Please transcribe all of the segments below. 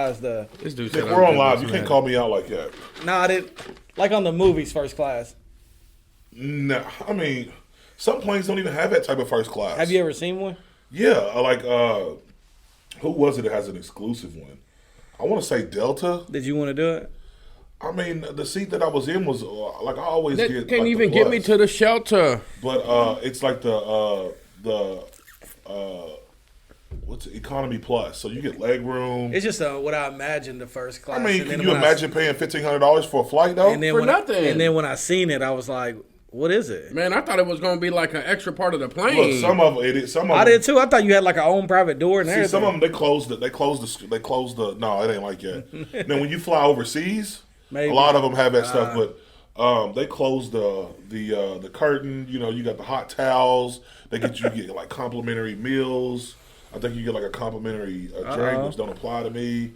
This dude Nick, said we're on live. You can't call me out like that. Nah, I didn't. Like on the movies, first class. No, I mean, some planes don't even have that type of first class. Have you ever seen one? Yeah, like who was it that has an exclusive one? I want to say Delta. Did you want to do it? I mean, the seat that I was in was like I always They get. can't like, even the get me plus. to the shelter. But it's like the what's it, economy plus, so you get leg room. It's just what I imagined the first class. I mean, And can then you when imagine paying $1,500 for a flight though? And then For when nothing. and then when I seen it, I was like, "What is it?" Man, I thought it was gonna be like an extra part of the plane. Look, some of it. Some of I them, did too. I thought you had like a own private door and See, everything. some of them they closed it. They closed the. No, it ain't like that. Now, when you fly overseas, Maybe. a lot of them have that stuff, but they closed the curtain. You know, you got the hot towels. They get like complimentary meals. I think you get like a complimentary drink, which don't apply to me.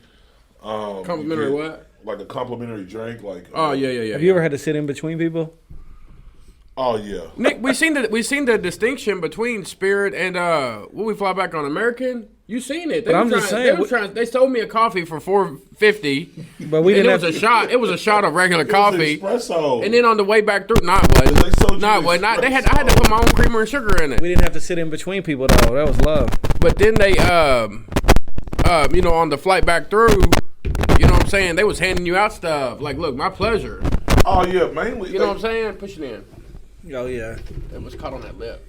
Complimentary you get, what? Like a complimentary drink. Like Oh yeah. Have you ever had to sit in between people? Oh yeah. Nick, we seen the distinction between Spirit and when we fly back on American. You seen it? But I'm just saying, They sold me a coffee for $4.50, But we and didn't it was have a shot. It was a shot of regular coffee, Espresso. and then on the way back through, They sold you not. I had to put my own creamer and sugar in it. We didn't have to sit in between people though. That was love. But then they, on the flight back through, you know what I'm saying? They was handing you out stuff like, look, my pleasure. Oh yeah, mainly. You know what I'm saying? Push it in. Oh yeah. It was caught on that lip.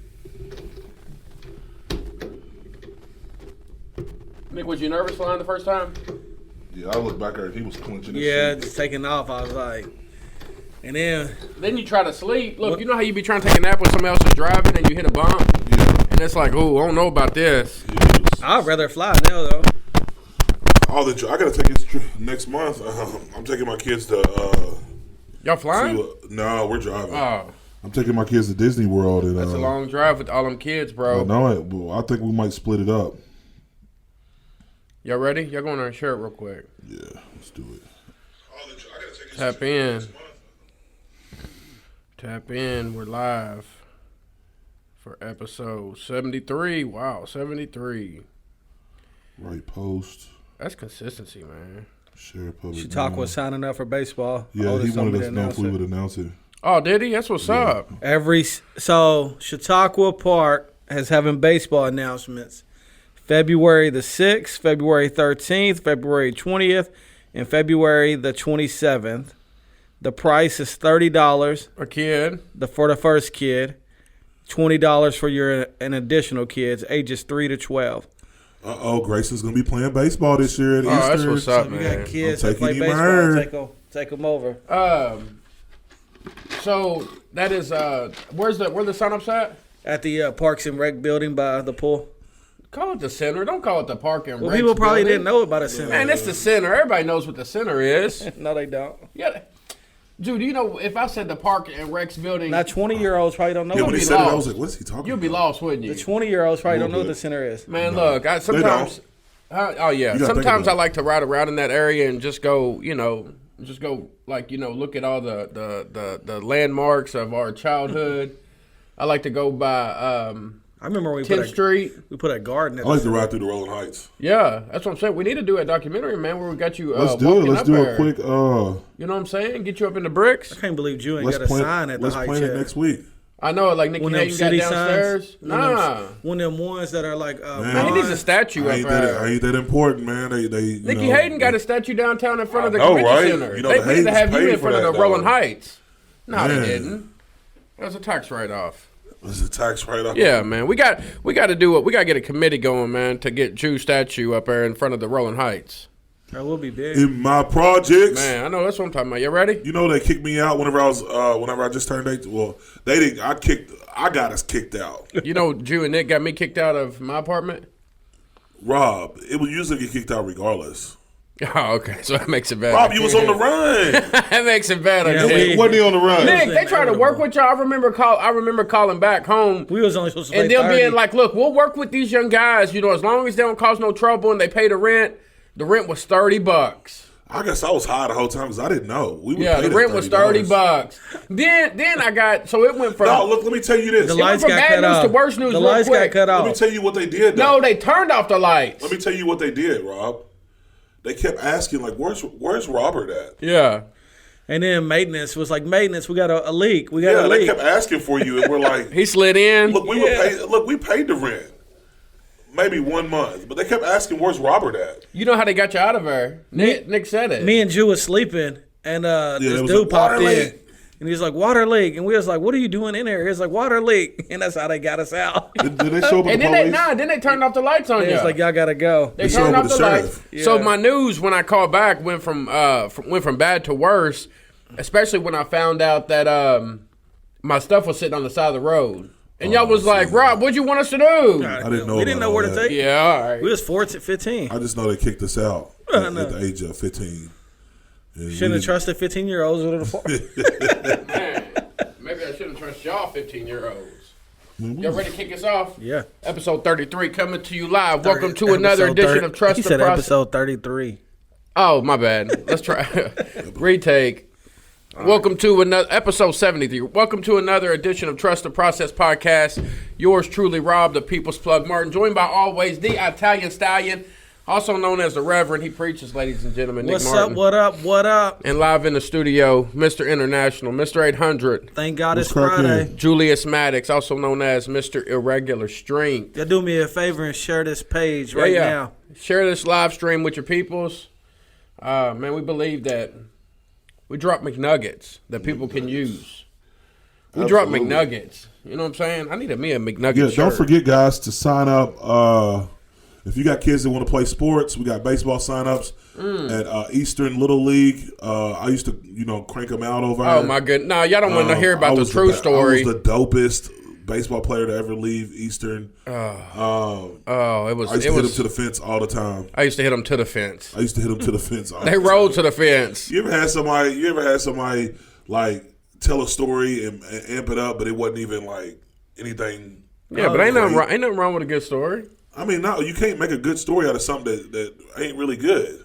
Nick, was you nervous flying the first time? Yeah, I looked back at it. He was clenching his Yeah, seat. just taking off. I was like, and then Then you try to sleep. Look, you know how you be trying to take a nap when somebody else is driving and you hit a bump? Yeah. And it's like, oh, I don't know about this. I'd rather fly now though. I gotta take this trip next month. I'm taking my kids to. Y'all flying? No, we're driving. Oh, I'm taking my kids to Disney World, and that's a long drive with all them kids, bro. I think we might split it up. Y'all ready? Y'all going to share it real quick. Yeah, let's do it. Tap in. Tap in. We're live for episode 73. Wow, 73. Right post. That's consistency, man. Share public. Chautauqua was signing up for baseball. Yeah, Otis he told me wanted us to to know if we announce would announce it. Oh, did he? That's what's up. So Chautauqua Park is having baseball announcements. February the 6th, February 13th, February 20th, and February the 27th. The price is $30 A kid. for the first kid, $20 for your an additional kids, ages 3 to 12. Grayson's gonna be playing baseball this year at Easter. That's what's up, So if you man. got kids I'm that play taking him baseball, her. take them over. So that is where the sign-ups at? At the Parks and Rec building by the pool. Call it the center. Don't call it the Park and Well, Recs people probably building. didn't know about the center. Man, it's the center. Everybody knows what the center is. No, they don't. Yeah. Dude, you know, if I said the Park and Recs building, Not 20-year-olds probably don't know. Yeah, what when he the said it, I lost. was like, "What's he talking you'd be about?" lost, wouldn't you? 20-year-olds probably don't know Little what the bit. center is. Man, look, sometimes, don't. yeah, You gotta think sometimes about I it. like to ride around in that area and just go, look at all the landmarks of our childhood. I like to go by I remember when 10th Street. we put a garden at I like the to ride through the Rolling Heights. Yeah, that's what I'm saying. We need to do a documentary, man, where we got you Let's do it. walking Let's up do there. a quick. You know what I'm saying? Get you up in the bricks. I can't believe Jew ain't Let's got a plan. sign at the Let's high plan it chair. next week. I know, like Nikki One of them Hayden got city downstairs. signs. Nah. One of them ones that are like Man, he needs a statue I up ain't there. that important, man. They Nikki Hayden got a statue downtown in front of the I know, convention right? center. You know, They the needed to Haydens have you paid in for front of that, the Rolling though. Heights. No, they Man. didn't. That was a tax write-off. This is a tax write-off. Yeah, man. We got to do it. We got to get a committee going, man, to get Jew statue up there in front of the Rolling Heights. That will be big. In my projects, Man, I know that's what I'm talking about. You ready? you know they kicked me out whenever I just turned 18. Well, they didn't. I got us kicked out. You know, Jew and Nick got me kicked out of my apartment. Rob, it would usually get kicked out regardless. Oh, okay. So that makes it better. Rob, you was on the run. That makes it better. Yeah, Nick. Wasn't he on the run? Nick, they tried to work with y'all. I remember calling back home. We was only supposed to pay And them 30. being like, look, we'll work with these young guys, as long as they don't cause no trouble and they pay the rent. The rent was $30. I guess I was high the whole time because I didn't know. We were Yeah, the paid rent at was $30. $30. Then I got, so it went from No, look, let me tell you this. the went lights from got bad cut news off. to worse news The real lights got quick. cut Let me off. tell you what they did, though. no, they turned off the lights. Let me tell you what they did, Rob. they kept asking like, "Where's Robert at?" Yeah. And then maintenance was like, maintenance, we got a leak. We got Yeah, a they leak. kept asking for you, and we're like, He slid in. "Look, we paid the rent, maybe 1 month, but they kept asking, where's Robert at?" You know how they got you out of there? Nick said it. Me and Jew was sleeping, and there this was dude a popped water in. leak. And he was like, water leak. And we was like, what are you doing in here? He was like, water leak. And that's how they got us out. Did they show up at and the then police? then they turned off the lights on He you. was like, y'all got to go. They showed turned up off with the the lights. sheriff. So Yeah. my news when I called back went from bad to worse, especially when I found out that my stuff was sitting on the side of the road. And y'all was like, Rob, what'd you want us to do? I didn't know We didn't about know all where to that. take. Yeah, all right. We was 15. I just know they kicked us out at the age of 15. And Shouldn't have we- trusted 15-year-olds with a apartment. Man, maybe I shouldn't trust y'all 15-year-olds. Y'all ready to kick us off? Yeah. Episode 33 coming to you live. Welcome to another Episode edition 30 of Trust He the said Process. episode 33. Oh, my bad. Let's try. Retake. Welcome to another episode 73. Welcome to another edition of Trust the Process podcast. Yours truly, Rob, the People's Plug Martin, joined by always the Italian Stallion, also known as the Reverend. He preaches, ladies and gentlemen, Nick What's Martin. up? What up? What up? And live in the studio, Mr. International, Mr. 800, Thank God it's What's cracking? Friday. Julius Maddox, also known as Mr. Irregular Strength. Y'all do me a favor and share this page right now. Share this live stream with your peoples. Man, we believe that we drop McNuggets that people can use. We drop Absolutely. McNuggets. You know what I'm saying? I need a McNugget Yeah, shirt. don't forget, guys, to sign up. If you got kids that want to play sports, we got baseball sign-ups at Eastern Little League. I used to, crank them out over Oh, there. my goodness. No, y'all don't want to hear I about the was true story. I was the dopest baseball player to ever leave Eastern. Oh, it I was. used It to hit him was. to the fence all the time. I used to hit them to the fence. I used to hit him to the fence all They the time. rolled to the fence. You ever had somebody like tell a story and amp it up, but it wasn't even like anything? Yeah, but ain't nothing great? wrong. Ain't nothing wrong with a good story. I mean, no, you can't make a good story out of something that ain't really good.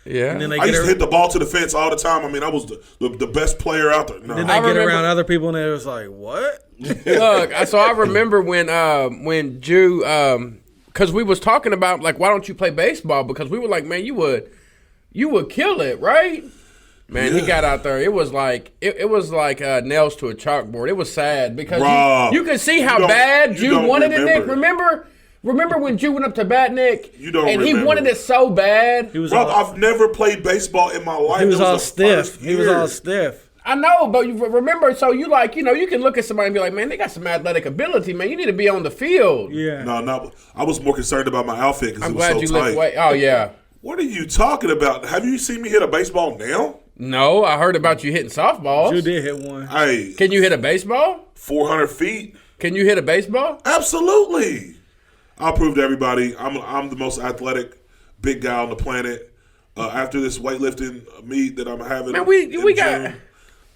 Yeah. And then they I get, used to hit the ball to the fence all the time. I mean, I was the best player out there. No. then I they get remember- around other people and it was like, what? Look, so I remember when Jew, because we was talking about like, why don't you play baseball? Because we were like, man, you would kill it, right? Man, he Yeah. got out there. It was like it was like nails to a chalkboard. It was sad because Rob, you could see how you don't- bad you Jew don't wanted it. Nick, remember. remember when Jew went up to bat, Nick? You don't and he remember. wanted it so bad. He was Rob, all, I've never played baseball in my life. he was It all the stiff. first He was year. all stiff. I know, but you remember, so you like, you can look at somebody and be like, man, they got some athletic ability, man. You need to be on the field. Yeah. No, I was more concerned about my outfit because I'm it was glad so you tight. lift weight. Oh yeah. What are you talking about? Have you seen me hit a baseball now? No, I heard about you hitting softballs. You did hit one. Hey, Can you hit a baseball? 400 feet? Can you hit a baseball? Absolutely. I'll prove to everybody I'm the most athletic big guy on the planet. After this weightlifting meet that I'm having, Man, we in got- June,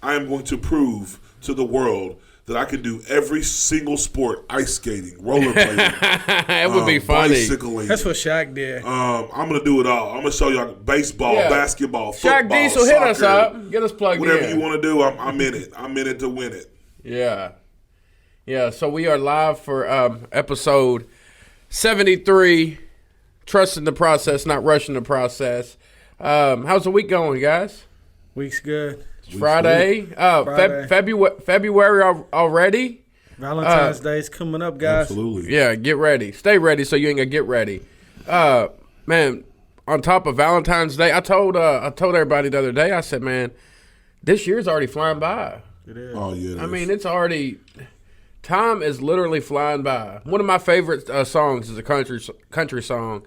I am going to prove to the world that I can do every single sport: ice skating, rollerblading, It would be funny. bicycling. That's what Shaq did. I'm gonna do it all. I'm gonna show y'all baseball, Yeah. basketball, football, Shaq Diesel hit us soccer. up. Get us plugged Whatever in. you want to do, I'm in it. I'm in it to win it. Yeah. Yeah, so we are live for episode 73, Trusting the Process, Not Rushing the Process. How's the week going, guys? Week's good. It's Friday. Friday. February already? Valentine's Day's coming up, guys. Absolutely. Yeah, get ready. Stay ready so you ain't gonna get ready. Man, on top of Valentine's Day, I told everybody the other day, I said, man, this year's already flying by. It is. Oh yeah. I mean, it's already time is literally flying by. One of my favorite songs is a country song.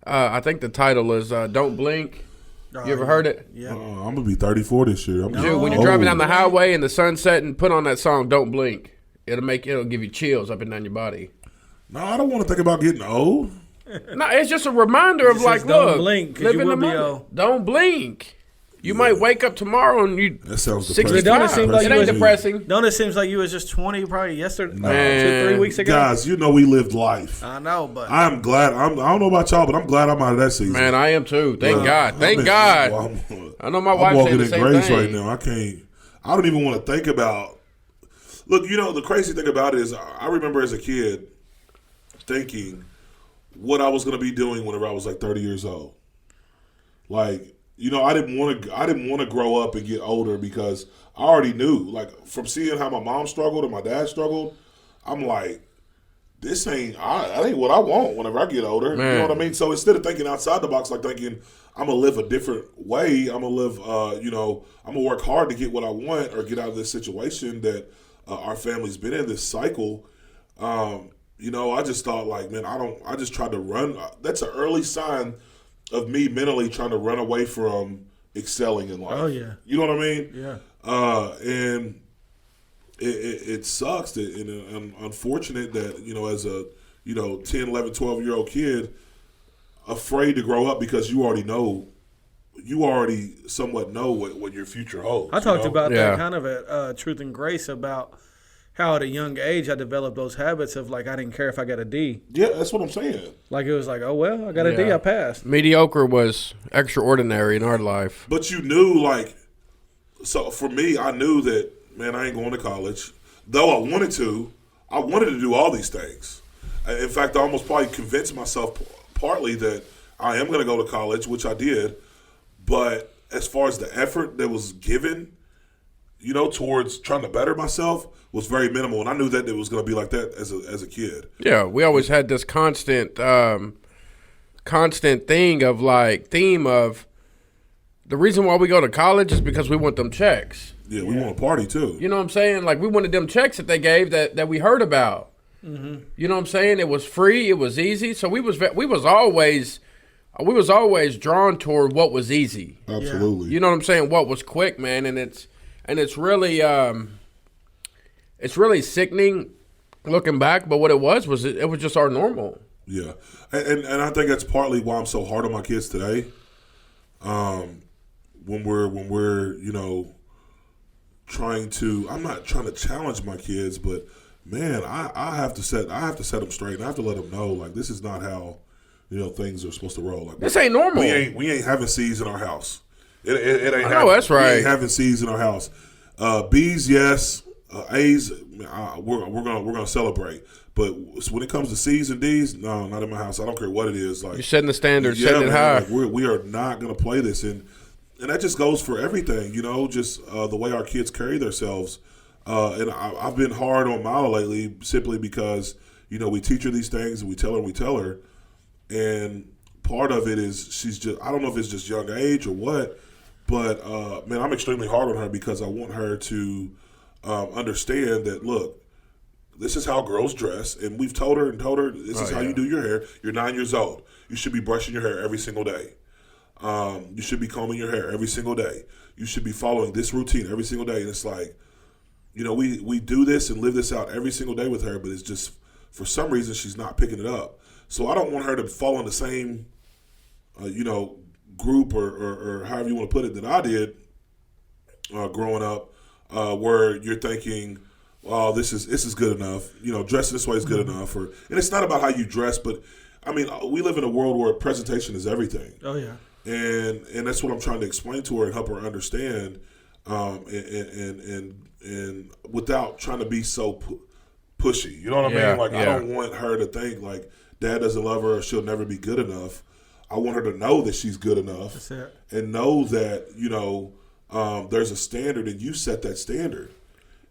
I think the title is "Don't Blink." You ever heard it? Yeah. I'm gonna be 34 this year. I'm Dude, when you're driving down the highway and the sun's setting, put on that song "Don't Blink." It'll give you chills up and down your body. No, I don't want to think about getting old. No, it's just a reminder of It like, says don't look, blink, 'cause live you in the will be moment. old. Don't blink. You might wake up tomorrow and you That sounds 65. depressing. Don't it seem like It you ain't was- depressing. Don't it seems like you was just 20 probably yesterday, Man. 2-3 weeks ago? Guys, you know we lived life. I know, but I'm glad. I don't know about y'all, but I'm glad I'm out of that season. Man, I am too. Thank God. Thank I'm God. I'm- I know my I'm wife walking said the in same grace thing. right now. I don't even want to think about. Look, the crazy thing about it is, I remember as a kid thinking what I was going to be doing whenever I was like 30 years old. Like, you know, I didn't want to grow up and get older because I already knew. Like, from seeing how my mom struggled and my dad struggled, I'm like, this ain't what I want whenever I get older. Man. You know what I mean? So instead of thinking outside the box, like thinking I'm gonna live a different way, I'm gonna live, I'm gonna work hard to get what I want or get out of this situation that our family's been in, this cycle. You know, I just thought like, man, I just tried to run. That's an early sign of me mentally trying to run away from excelling in life. Oh, yeah. You know what I mean? Yeah. And it sucks and unfortunate that, you know, as a, 10, 11, 12-year-old kid, afraid to grow up because you already somewhat know what your future holds. I talked about Yeah. that kind of at Truth and Grace about how at a young age I developed those habits of like I didn't care if I got a D. Yeah, that's what I'm saying. Like it was like, oh well, I got a D, Yeah. I passed. Mediocre was extraordinary in our life. But you knew, like, so for me, I knew that, man, I ain't going to college. Though I wanted to do all these things. In fact, I almost probably convinced myself partly that I am going to go to college, which I did. But as far as the effort that was given, towards trying to better myself was very minimal. And I knew that it was going to be like that as a kid. Yeah, we always had this constant theme of the reason why we go to college is because we want them checks. Yeah, we want to party too. You know what I'm saying? Like we wanted them checks that they gave that we heard about. Mm-hmm. You know what I'm saying? It was free. It was easy. So we was always drawn toward what was easy. Absolutely. You know what I'm saying? What was quick, man, and it's really sickening looking back. But what it was just our normal. Yeah, and I think that's partly why I'm so hard on my kids today. When we're I'm not trying to challenge my kids, but man, I have to set them straight. And I have to let them know like this is not how things are supposed to roll. Like This ain't normal. We ain't having C's in our house. It ain't. I know that's right. We ain't having C's in our house. B's, yes. A's, we're gonna celebrate. But when it comes to C's and D's, no, not in my house. I don't care what it is. Like You're setting the standard, setting it high. Like we are not gonna play this, and that just goes for everything. Just the way our kids carry themselves. And I've been hard on Mila lately simply because we teach her these things and we tell her, and part of it is she's just, I don't know if it's just young age or what, but man, I'm extremely hard on her because I want her to understand that, look, this is how girls dress, and we've told her this is how you do your hair. You're 9 years old. You should be brushing your hair every single day. You should be combing your hair every single day. You should be following this routine every single day. And it's like, we do this and live this out every single day with her, but it's just for some reason she's not picking it up. So I don't want her to fall in the same, group or however you want to put it that I did growing up, where you're thinking, "Oh, this is good enough." Dressing this way is good enough. And it's not about how you dress, but I mean, we live in a world where presentation is everything. Oh yeah. And that's what I'm trying to explain to her and help her understand, and without trying to be so pushy. You know what I mean? Like I don't want her to think like Dad doesn't love her or she'll never be good enough. I want her to know that she's good enough. That's it. And know that there's a standard and you set that standard,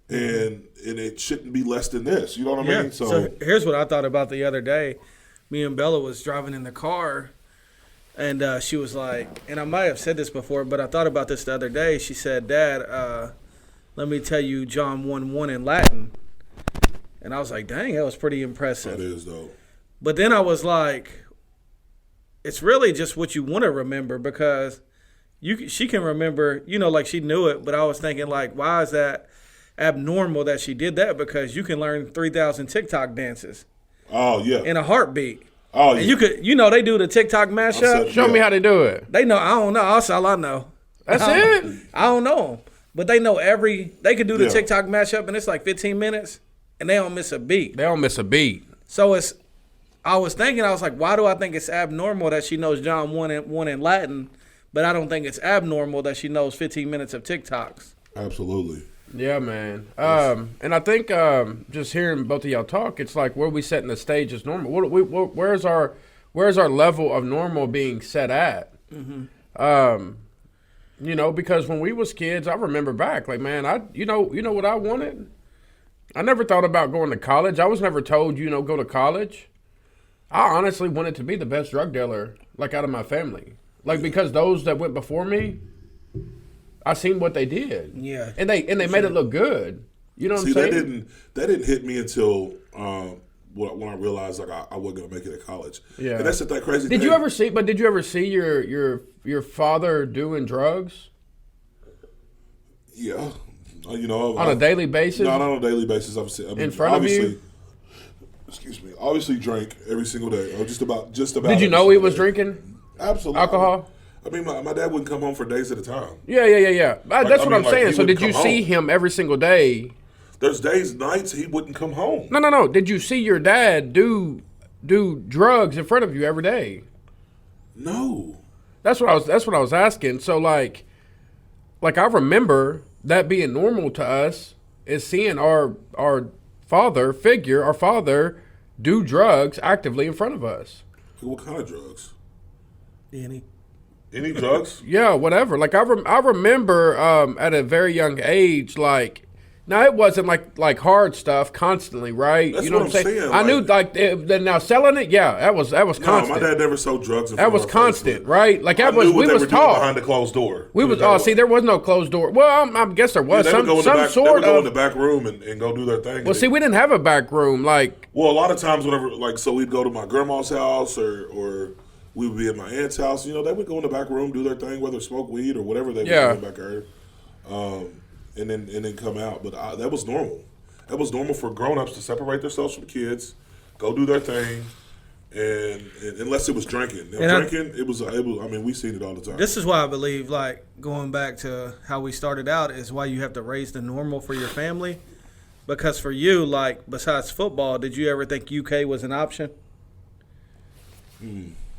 and it shouldn't be less than this. You know what I mean? So here's what I thought about the other day. Me and Bella was driving in the car, and she was like, and I might have said this before, but I thought about this the other day. She said, "Dad, let me tell you John 1:1 in Latin," and I was like, "Dang, that was pretty impressive." That is though. But then I was like, it's really just what you want to remember because she can remember, like she knew it. But I was thinking like, why is that abnormal that she did that? Because you can learn 3,000 TikTok dances. Oh yeah. In a heartbeat. Oh yeah. And you could, they do the TikTok mashup. Show me how they do it. They know. I don't know. That's all I know. That's it. I don't know, but they know they could do the Yeah. TikTok mashup, and it's like 15 minutes, and they don't miss a beat. They don't miss a beat. So I was like, why do I think it's abnormal that she knows John 1:1 in Latin, but I don't think it's abnormal that she knows 15 minutes of TikToks. Absolutely. Yeah, man. And I think just hearing both of y'all talk, it's like where we setting the stage is normal. Where's our level of normal being set at? Mm-hmm. You know, because when we was kids, I remember back, like, man, you know what I wanted? I never thought about going to college. I was never told, go to college. I honestly wanted to be the best drug dealer, like, out of my family. Like, because those that went before me, I seen what they did. Yeah. And they made it look good. You know what I'm saying? That didn't hit me until when I realized like I wasn't gonna make it at college. Yeah. And that's that crazy Did thing. you ever see your father doing drugs? Yeah. On a daily basis? Not on a daily basis. In front of you? Excuse me. Obviously drank every single day. Or just about. Did you know he was drinking Absolutely. alcohol? I mean, my dad wouldn't come home for days at a time. Yeah. That's what I'm saying. he So did wouldn't you come see home. him every single day? There's days, nights he wouldn't come home. No. Did you see your dad do drugs in front of you every day? No. That's what I was asking. So like I remember that being normal to us is seeing our father do drugs actively in front of us. What kind of drugs? Any drugs? Yeah, whatever. Like I remember at a very young age, like. Now it wasn't like hard stuff constantly, right? That's you know what I'm saying. I knew now selling it, yeah, that was constant. No, my dad never sold drugs. That was constant, right? Like that I knew was what we they was were doing taught behind the closed door. We was see there was no closed door. Well, I guess there was they would go some in sort they would go in of. the back room and go do their thing. Well, see, we didn't have a back room. Like, well, a lot of times whenever so we'd go to my grandma's house or we would be at my aunt's house. They would go in the back room, do their thing, whether smoke weed or whatever they would do back there, and then come out. But that was normal. That was normal for grown-ups to separate themselves from kids, go do their thing, and unless it was drinking. Now, drinking, it was. I mean, we seen it all the time. This is why I believe, like, going back to how we started out, is why you have to raise the normal for your family. Because for you, like, besides football, did you ever think UK was an option?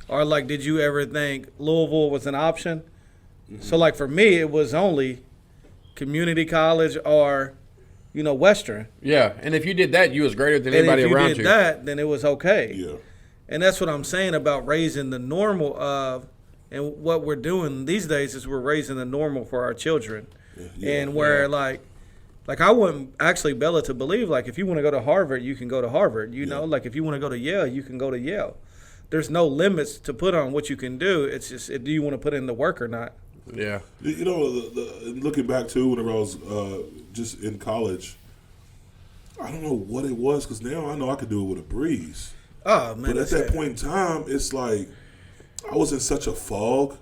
Or, like, did you ever think Louisville was an option? So, like, for me, it was only community college or, Western. yeah, and if you did that, you was greater than anybody around you. And if you did that, then it was okay. Yeah. And that's what I'm saying about raising the normal of, and what we're doing these days is we're raising the normal for our children. And where like I wouldn't actually Bella to believe, like, if you want to go to Harvard, you can go to Harvard. Like if you want to go to Yale, you can go to Yale. There's no limits to put on what you can do. It's just, do you want to put in the work or not? Yeah. Looking back to whenever I was just in college, I don't know what it was because now I know I could do it with a breeze. Oh man! But at that point in time, it's like I was in such a fog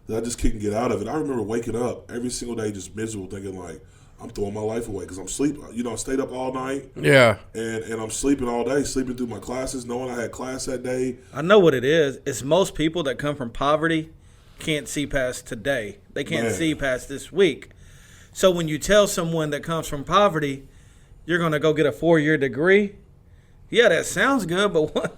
that I just couldn't get out of it. I remember waking up every single day just miserable, thinking like I'm throwing my life away because I'm sleeping. I stayed up all night. Yeah. And I'm sleeping all day, sleeping through my classes, knowing I had class that day. I know what it is. It's most people that come from poverty can't see past today. They can't see past this week. So when you tell someone that comes from poverty, you're going to go get a 4-year degree, yeah, that sounds good, but what,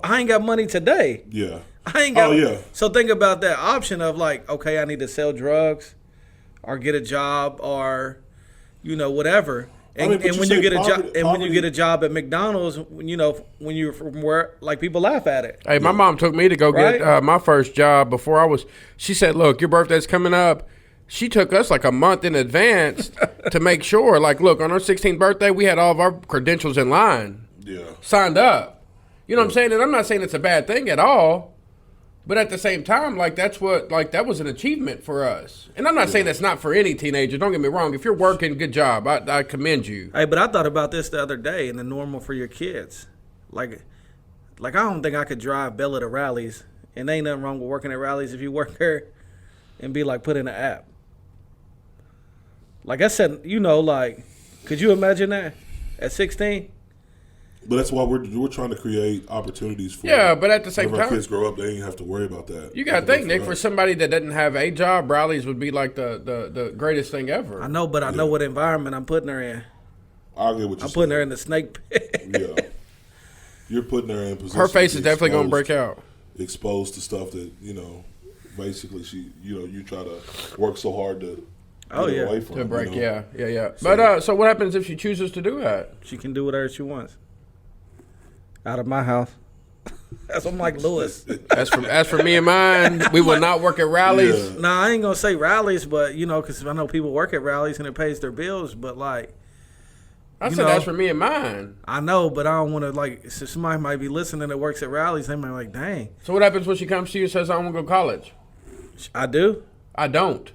I ain't got money today. Yeah. I ain't got. Oh, yeah. So think about that option of like, okay, I need to sell drugs or get a job or, whatever. And, when you get a job, and when you get a job at McDonald's, when you're from where, like, people laugh at it. Hey, my mom took me to go get my first job before she said, look, your birthday's coming up. She took us like a month in advance to make sure, like, look, on our 16th birthday, we had all of our credentials in line. Yeah. Signed up. You know what I'm saying? And I'm not saying it's a bad thing at all. But at the same time, like, that was an achievement for us. And I'm not saying that's not for any teenager. Don't get me wrong. If you're working, good job. I commend you. Hey, but I thought about this the other day and the normal for your kids. Like I don't think I could drive Bella to rallies. And ain't nothing wrong with working at rallies if you work there and be like, put in an app. Like I said, like, could you imagine that at 16? But that's why we're trying to create opportunities for. Yeah, but at the same whenever time, our kids grow up, they ain't have to worry about that. You got to think, Nick, for somebody that doesn't have a job, rallies would be like the greatest thing ever. I know, but I know what environment I'm putting her in. I get what you're I'm putting her in the snake pit. Yeah. You're putting her in position. Her face is definitely going to break out. Exposed to stuff that, basically you try to work so hard to get away from. To break, yeah. But so what happens if she chooses to do that? She can do whatever she wants. Out of my house. That's what I'm like, Lewis. As for me and mine, we will not work at rallies. Yeah. Nah, I ain't gonna say rallies, but you know, because I know people work at rallies and it pays their bills. But like, I you said know, that's for me and mine. I know, but I don't want to like. So somebody might be listening that works at rallies. They might be like, dang, So what happens when she comes to you and says, I want to go to college? I do. I don't.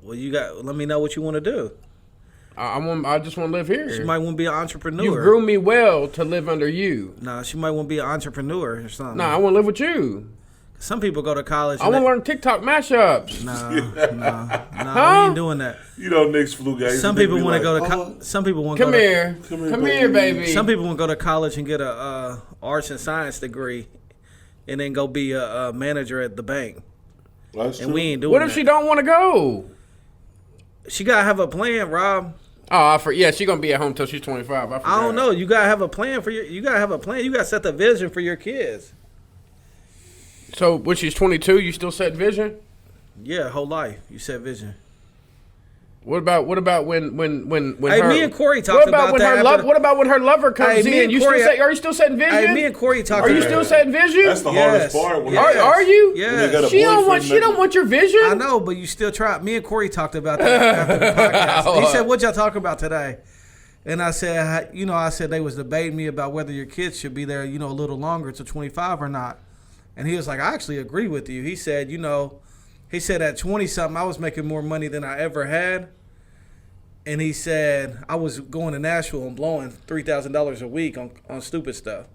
Well, you got. Let me know what you want to do. I just want to live here. She might want to be an entrepreneur. You grew me well to live under you. Nah, she might want to be an entrepreneur or something. Nah, I want to live with you. Some people go to college. I want to learn TikTok mashups. Nah, Huh? we ain't doing that. You know, Nick's flu guys. Some people want to go to. Some people want to Come go here. Come here, baby. Some people want to go to college and get a arts and science degree, and then go be a manager at the bank. That's And true. we ain't doing What that. if she don't want to go? She gotta have a plan, Rob. Oh, yeah, she's gonna be at home till she's 25. I don't know. You gotta have a plan for your. You gotta have a plan. You gotta set the vision for your kids. So when she's 22, you still set vision? Yeah, whole life. You set vision. What about when Hey, her, me and Corey what talked about about when that. her love? What about when her lover comes Hey, me in? and You Corey- still are you still setting vision? Hey, me and Corey talked. Are you about still that. setting vision? That's the Yes. hardest part. When Yes. Are you? Yeah. When they got a She don't want. boyfriend She don't want your vision. I know, but you still try. Me and Corey talked about that after the podcast. He said, "What y'all talk about today?" And I said, I said they was debating me about whether your kids should be there, a little longer to 25 or not. And he was like, "I actually agree with you." He said, he said at 20 something, I was making more money than I ever had. And he said I was going to Nashville and blowing $3,000 a week on stupid stuff.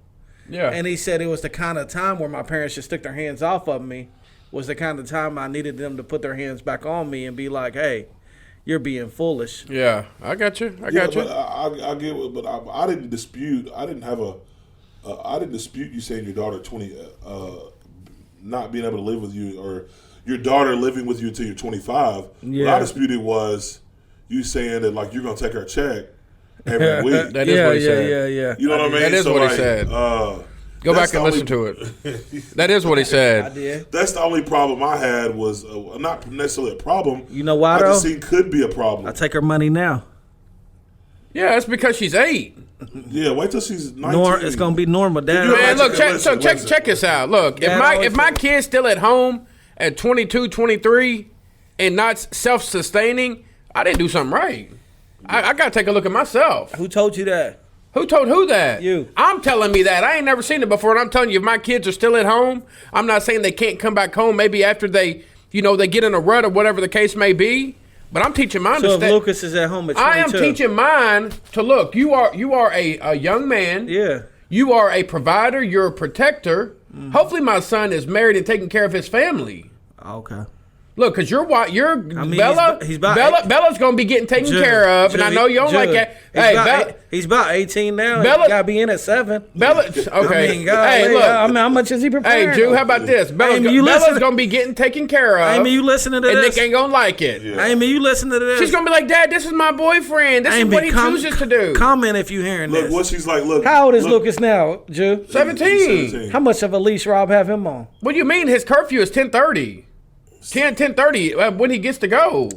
Yeah. And he said it was the kind of time where my parents should stick their hands off of me. Was the kind of time I needed them to put their hands back on me and be like, "Hey, you're being foolish." Yeah, I got you. I Yeah, got you. but I get it, but I didn't dispute. I didn't dispute you saying your daughter 20 not being able to live with you, or your daughter living with you until you're 25. Yeah. What I disputed was you saying that like you're gonna take her check every week. That is what he said. Yeah. You know what I mean? That is what he said. Go that's back and the listen only- to it. That is what he I said. did. That's the only problem I had was not necessarily a problem. You know why, I just though? seen could be a problem. I take her money now. Yeah, that's because she's 8. Yeah, wait till she's 19. It's gonna be normal, Dad. You know, Man, look, Listen, listen. check this out. Look, Dad always if my said- kid's still at home at 22, 23 and not self-sustaining, I didn't do something right. I got to take a look at myself. Who told you that? Who told who that? You. I'm telling me that. I ain't never seen it before, and I'm telling you, if my kids are still at home, I'm not saying they can't come back home maybe after they get in a rut or whatever the case may be, but I'm teaching mine So to if stay. Lucas is at home at 22, I am teaching mine to look. You are a young man. Yeah. You are a provider. You're a protector. Hopefully, my son is married and taking care of his family. Okay. Look, because mean, Bella. he's about- Bella's gonna be getting taken Jude, care of, and Jude, I know you don't Jude, like that. He's Hey, about, Bella. he's about 18 now. Bella- He gotta be in at 7. Bella. Okay. I mean, God, hey, look. how much is he preparing? Hey, Drew, how about this? Bella's, Amy, you Bella's listen- gonna be getting taken care of. Amy, you listening to and this? Nick ain't gonna like it. Yeah. Amy, you listening to this? She's gonna be like, Dad, this is my boyfriend. This is Amy, what he chooses to do. Comment if you hearing Look, this. what she's like, look. How old is look, Lucas now, Drew? 17. How much of a leash Rob have him on? What do you mean? His curfew is 10:30. 10:30 when he gets to go.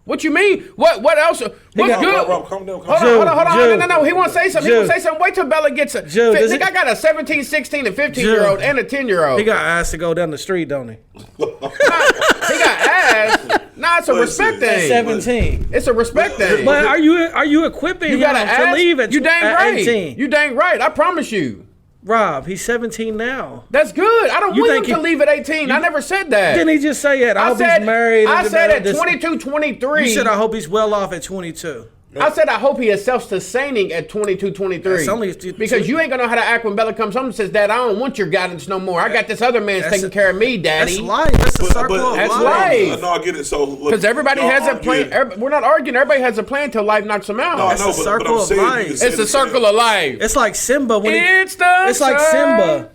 What you mean? What else? What's got- good? Rob, calm down. Hold on. Jude, No. He want to say something. He Jude. want to say something. Wait till Bella gets a. Jude, is Think it- I got a 17, 16, and 15-year-old and a 10-year-old. He got asked to go down the street, don't he? He got ass. Nah, it's a Listen, respect at thing. 17. It's a respect thing. But are you equipping You him gotta to ask. leave at You dang at right. 18? You dang right. I promise you. Rob, he's 17 now. That's good. I don't You want him think to he- leave at 18. I never said that. Didn't he just say that? I I hope said he's married. I and said at this- 22, 23. You said I hope he's well off at 22. I said I hope he is self-sustaining at 22, 23. That's only because you ain't gonna know how to act when Bella comes home and says, Dad, I don't want your guidance no more. I got this other man's That's taking a- care of me, Daddy. That's life. That's the circle of That's life. life. No, I get it. So Because everybody has a plan. We're not arguing. Everybody has a plan till life knocks them out. No, I That's know, the but circle I'm of saying you life. can say It's the the same. circle of life. It's like Simba when It's it's like sun. Simba.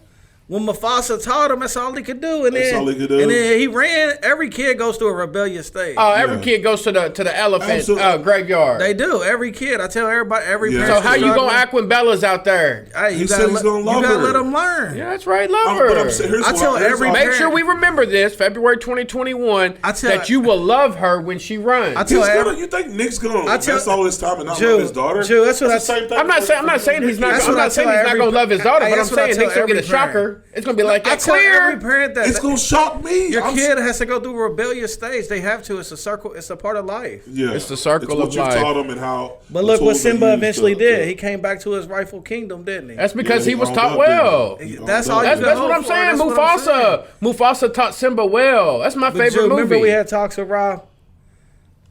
When Mufasa taught him, that's all he could do. And That's then, all he could do. And then he ran. Every kid goes through a rebellious stage. Every Yeah. kid goes to the elephant Absolutely. graveyard. They do. Every kid. I tell everybody. Every Yeah. parent. So how you gonna act when Bella's out there? Hey, He you said gotta he's gonna love you gotta her. let them learn. Yeah, that's right. Love But I'm her. saying, here's I what tell here's every what- Make sure we remember this, February 2021, I tell- that you will love her when she runs. I tell He's every- gonna, you think Nick's gonna I tell- invest all his time and not Jude, love his daughter? Jude, that's what the I- same thing. I'm not saying he's not. That's I'm what I not saying tell he's not every- gonna love his daughter, Hey, but I'm that's what I saying tell Nick's gonna get a every parent. shocker. clear. It's gonna be like I that tell every clear. parent that It's gonna shock me. your kid has to go through a rebellious stage. They have to. It's a circle. It's a part of life. Yeah, It's the circle what of you life. taught them and how. But the look what tools they Simba use eventually to- did. He came back to his rightful kingdom, didn't he? That's because Yeah, he was owned taught up, well. didn't he? He That's owned all up. you That's can what I'm hope for. saying. That's what I'm saying. Mufasa taught Simba well. That's my But favorite Drew, movie. remember we had talks with Rob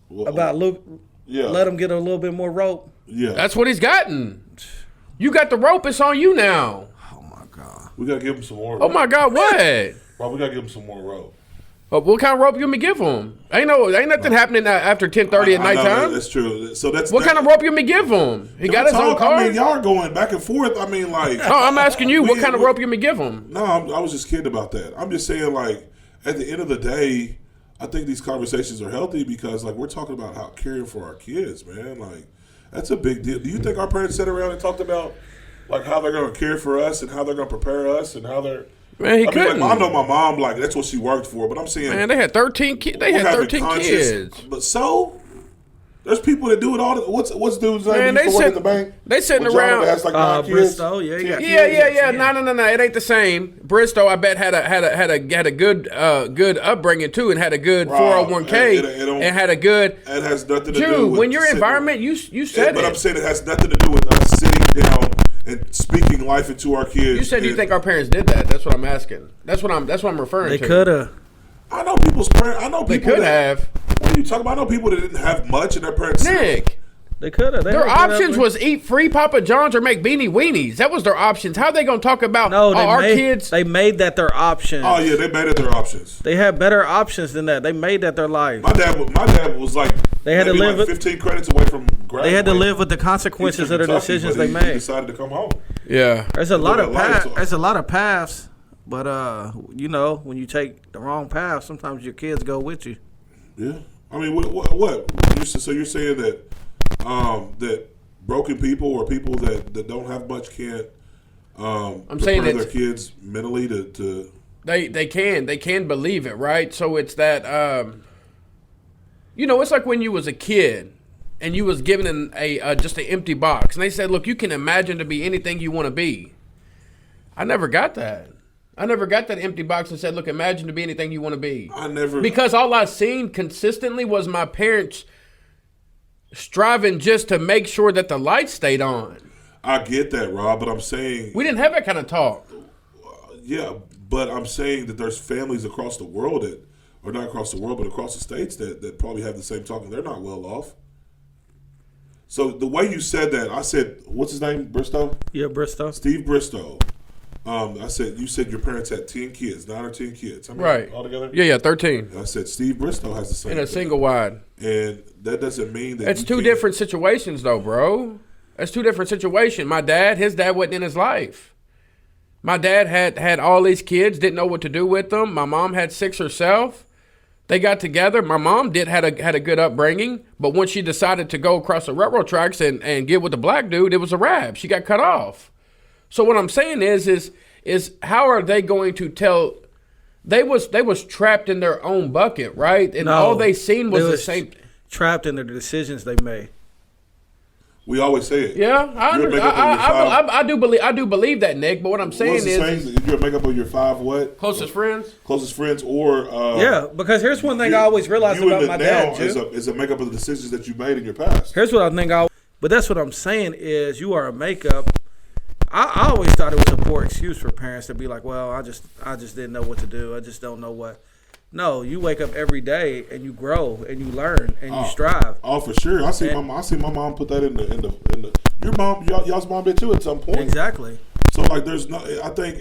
Well, about Luke. Yeah. Let him get a little bit more rope. Yeah. That's what he's gotten. You got the rope. It's on you now. Oh my God. we gotta give him some more. Oh my God, what? Bro, we gotta give him some more rope. What kind of rope you want me to give him? Ain't nothing happening after 10:30 at I know, nighttime. that's true. So that's What kind of rope you want me to give him? He got his own car. I mean, y'all are going back and forth. I mean, like. Oh, I'm asking you, what kind of we- rope you want me to give him? No, I was just kidding about that. I'm just saying, like, at the end of the day, I think these conversations are healthy because, like, we're talking about how caring for our kids, man. Like, that's a big deal. Do you think our parents sat around and talked about, like, how they're going to care for us and how they're going to prepare us and how they're. Man, he I mean, couldn't. like, I know my mom, like, that's what she worked for, but I'm saying. Man, they had 13 kids. They we're had having 13 conscious- kids. But so? There's people that do it all. What's dude's name? Man, He used to work they at the bank. they sitting With John around- that has like 9 kids. Bristow, yeah, he got 10 Yeah, kids. yeah. No. It ain't the same. Bristow, I bet had a good upbringing too, and had a good Right. 401k, It don't- and had a good. It has nothing to do Dude, with when your sitting- environment, you said But I'm it. saying it has nothing to do with us sitting down and speaking life into our kids. You said you and think our parents did that. That's what I'm asking. That's what I'm referring They to. could have. I know people's parents. I know They people could that, have. What are you talking about? I know people that didn't have much and their parents. Nick, They could have. their options was eat free Papa John's or make beanie weenies. That was their options. How they gonna talk about no. They our made, kids? They made that their option. Oh yeah, they made it their options. They had better options than that. They made that their life. My dad was like They had to maybe live like with- 15 credits away from graduating. They had to live with the He's consequences from of the Kentucky, decisions but they he made. decided to come home. Yeah. There's a lot of Live paths. life. There's a lot of paths, but when you take the wrong path, sometimes your kids go with you. Yeah, I mean, what? So you're saying that that broken people or people that don't have much can't I'm saying prepare that their kids mentally to they can believe it, right? So it's that it's like when you was a kid and you was given just an empty box, and they said, "Look, you can imagine to be anything you want to be." I never got that. I never got that empty box and said, "Look, imagine to be anything you want to be." I never Because all I seen consistently was my parents striving just to make sure that the lights stayed on. I get that, Rob, but I'm saying We didn't have that kind of talk. yeah, but I'm saying that there's families across the world or not across the world, but across the states that probably have the same talk and they're not well off. So the way you said that, I said, what's his name? Bristow? Yeah, Bristow. Steve Bristow. I said, you said your parents had 10 kids, 9 or 10 kids. How many Right. altogether? Yeah, 13. I said Steve Bristow has the same In a thing. single wide. And that doesn't mean that It's you two can't- different situations, though, bro. That's two different situations. His dad wasn't in his life. My dad had all these kids, didn't know what to do with them. My mom had 6 herself. They got together. My mom had a good upbringing, but when she decided to go across the railroad tracks and get with the black dude, it was a wrap. She got cut off. So what I'm saying is how are they going to tell? They was trapped in their own bucket, right? And all they seen was the same. Trapped in the decisions they made. We always say it. Yeah, You're a makeup of your five- I do believe that, Nick. But what I'm saying What's the is saying? You're a makeup of your 5 what? closest friends. Closest friends or Yeah, because here's one thing you- I always realized you about in my the dad, now Jew. is a makeup of the decisions that you made in your past. Here's what I think but that's what I'm saying is you are a makeup. I always thought it was a poor excuse for parents to be like, well, I just didn't know what to do. I just don't know what. No, you wake up every day and you grow and you learn and you strive. Oh, for sure. I see my mom put that in the your mom y'all's mom did too at some point. Exactly. So like there's no I think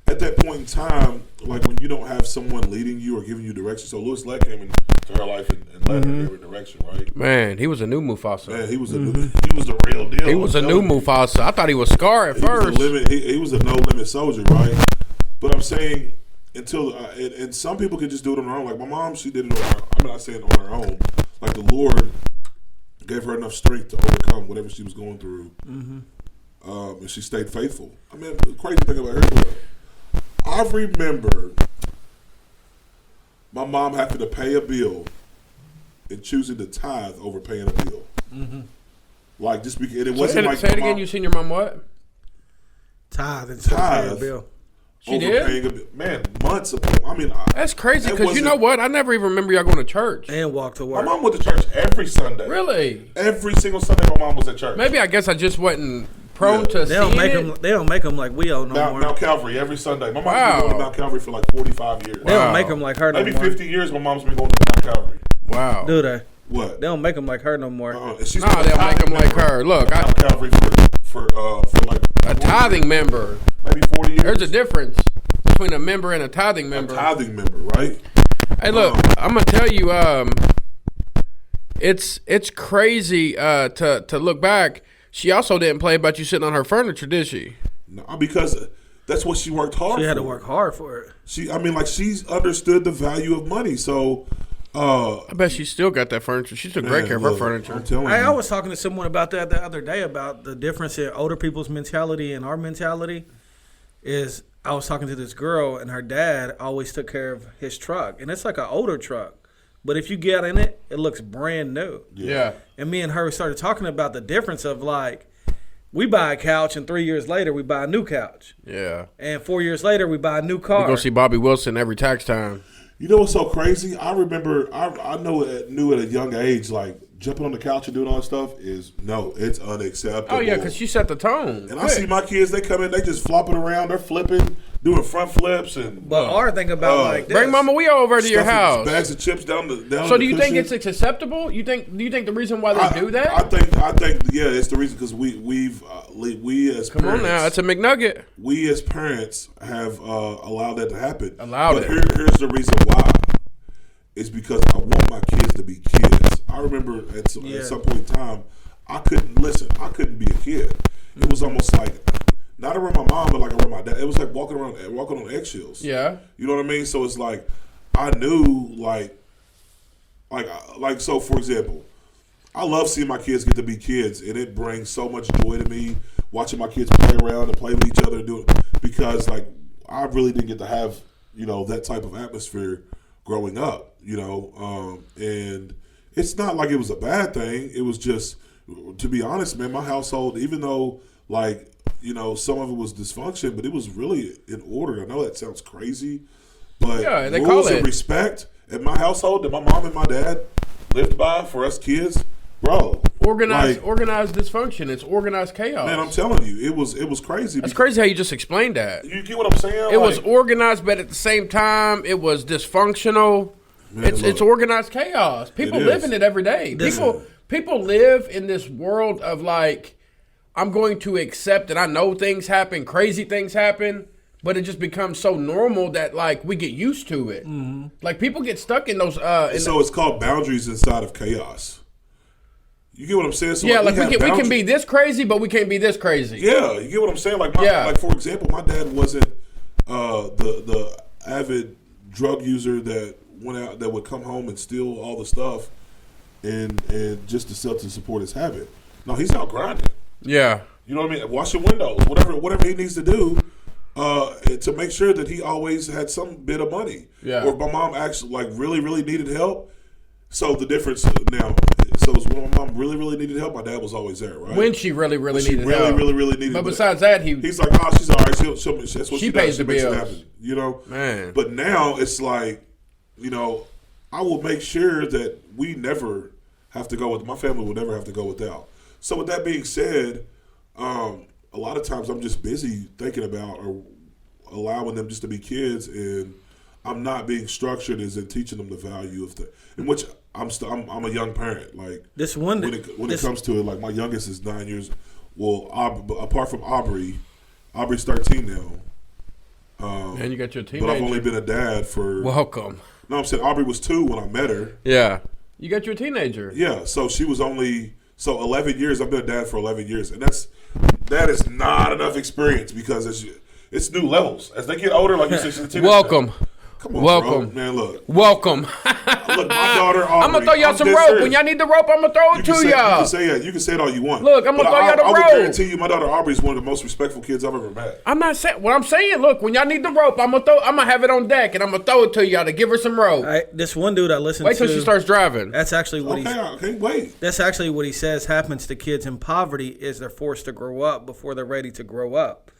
at that point in time, like when you don't have someone leading you or giving you direction. So Louis Leck came into her life and led her in every direction, right? Man, he was a new Mufasa. Man, he was the real deal. He was a new Mufasa. I thought he was Scar at first. He was a no limit soldier, right? But I'm saying until and some people can just do it on their own. Like my mom, she did it on her. I'm not saying on her own. Like the Lord gave her enough strength to overcome whatever she was going through, and she stayed faithful. I mean, the crazy thing about her, I remember my mom having to pay a bill and choosing to tithe over paying a bill. Like just because it wasn't like Say it my again. mom- You seen your mom what? Tithe and Tithe. bill. She did? overpaying a bit. Man, months of. I mean, That's crazy that because you know wasn't- what? I never even remember y'all going to church. And walk to My work. mom went to church every Sunday. Really? Every single Sunday, my mom was at church. Maybe I guess I just wasn't prone Yeah. to They don't seeing make it. them. They don't make them like we owe no more. Mount Calvary every Sunday. My mom's Wow. been going to Mount Calvary for like 45 years. They Wow. don't make them like her no Maybe more. 50 years. My mom's been going to Mount Calvary. Wow. Do they? What? They don't make them like her no more. And she's Nah, been a they'll make tithing them like member her. Look, at Mount Calvary for like a tithing member. maybe 40 years. There's a difference between a member and a tithing member. Tithing member, right? Hey, look, I'm gonna tell you, it's crazy to look back. She also didn't play about you sitting on her furniture, did she? No, because that's what she worked hard for. She had to work hard for it. She's understood the value of money. So, I bet she still got that furniture. She took great care of her look, furniture. I'm telling I you. was talking to someone about that the other day about the difference in older people's mentality and our mentality. Is I was talking to this girl and her dad always took care of his truck, and it's like an older truck, but if you get in it, it looks brand new. Yeah. And me and her started talking about the difference of like, we buy a couch and 3 years later we buy a new couch, Yeah. and 4 years later we buy a new We car. go see Bobby Wilson every tax time. You know what's so crazy? I remember, I knew at a young age, like jumping on the couch and doing all that stuff it's unacceptable. Oh yeah, because she set the tone. And I see my kids, they come in, they just flopping around, they're flipping, doing front flips, and But our thing about like this, Bring Mama Wee over to your stuffing house. bags of chips down the. So do you think it's acceptable? Do you think the reason why they do that? I think yeah, it's the reason because we as Come parents, on now, it's a McNugget. we as parents have allowed that to happen. Allowed but it. Here's the reason why. It's because I want my kids to be kids. I remember at some point in time, I couldn't be a kid. It was almost like not around my mom, but like around my dad. It was like walking on eggshells. Yeah. You know what I mean? So it's like I knew like so. For example, I love seeing my kids get to be kids, and it brings so much joy to me watching my kids play around and play with each other and do it because like I really didn't get to have that type of atmosphere growing up. And it's not like it was a bad thing. It was just, to be honest, man, my household, even though like some of it was dysfunction, but it was really in order. I know that sounds crazy, but Yeah, they rules call and it. respect at my household that my mom and my dad lived by for us kids, bro. Organized like, dysfunction. It's organized chaos. man, I'm telling you, it was crazy. That's crazy how you just explained that. You get what I'm saying? It was organized, but at the same time, it was dysfunctional. Man, It's look. organized chaos. People It live is. in it every day. People live in this world of like, I'm going to accept that I know things happen, crazy things happen, but it just becomes so normal that like we get used to it. Mm-hmm. Like people get stuck in those. So it's called boundaries inside of chaos. You get what I'm saying? So Yeah, like have we can boundaries. be this crazy, but we can't be this crazy. Yeah, you get what I'm saying? Like, like for example, my dad wasn't the avid drug user that went out that would come home and steal all the stuff and just to sell to support his habit. No, he's out grinding. Yeah. You know what I mean? Washing windows, whatever he needs to do to make sure that he always had some bit of money. Yeah. Or if my mom actually like really needed help. So the difference now. So it's when my mom really needed help, my dad was always there, right? When she really When needed help. really needed. But besides that, he's like, oh, she's all right. She'll that's what She she pays does. the She makes it bills. happen. Man. But now it's like, I will make sure that we never have to go with my family will never have to go without. So with that being said, a lot of times I'm just busy thinking about or allowing them just to be kids, and I'm not being structured as in teaching them the value of in which I'm a young parent. Like this one when it comes to it, like my youngest is 9 years. Well, apart from Aubrey's 13 now. And you got your teenager. But I've only been a dad for. Welcome. No, I'm saying Aubrey was 2 when I met her. Yeah. You got your teenager. Yeah, so she was only 11 years. I've been a dad for 11 years, and that is not enough experience because it's new levels as they get older. Like you said, she's a teenager. Welcome. Come on, Welcome. bro. Man. Look, Welcome. look, my daughter. Aubrey, I'm gonna throw y'all some dead rope. serious. When y'all need the rope, I'm gonna throw it to y'all. You can say it all you want. Look, I'm gonna But throw y'all the I rope. would guarantee you, my daughter Aubrey is one of the most respectful kids I've ever met. I'm not saying what I'm saying. Look, when y'all need the rope, I'm gonna have it on deck and I'm gonna throw it to y'all to give her some rope. This one dude I listened Wait to. till she starts driving. That's actually what Okay, wait. That's actually what he says happens to kids in poverty is they're forced to grow up before they're ready to grow up.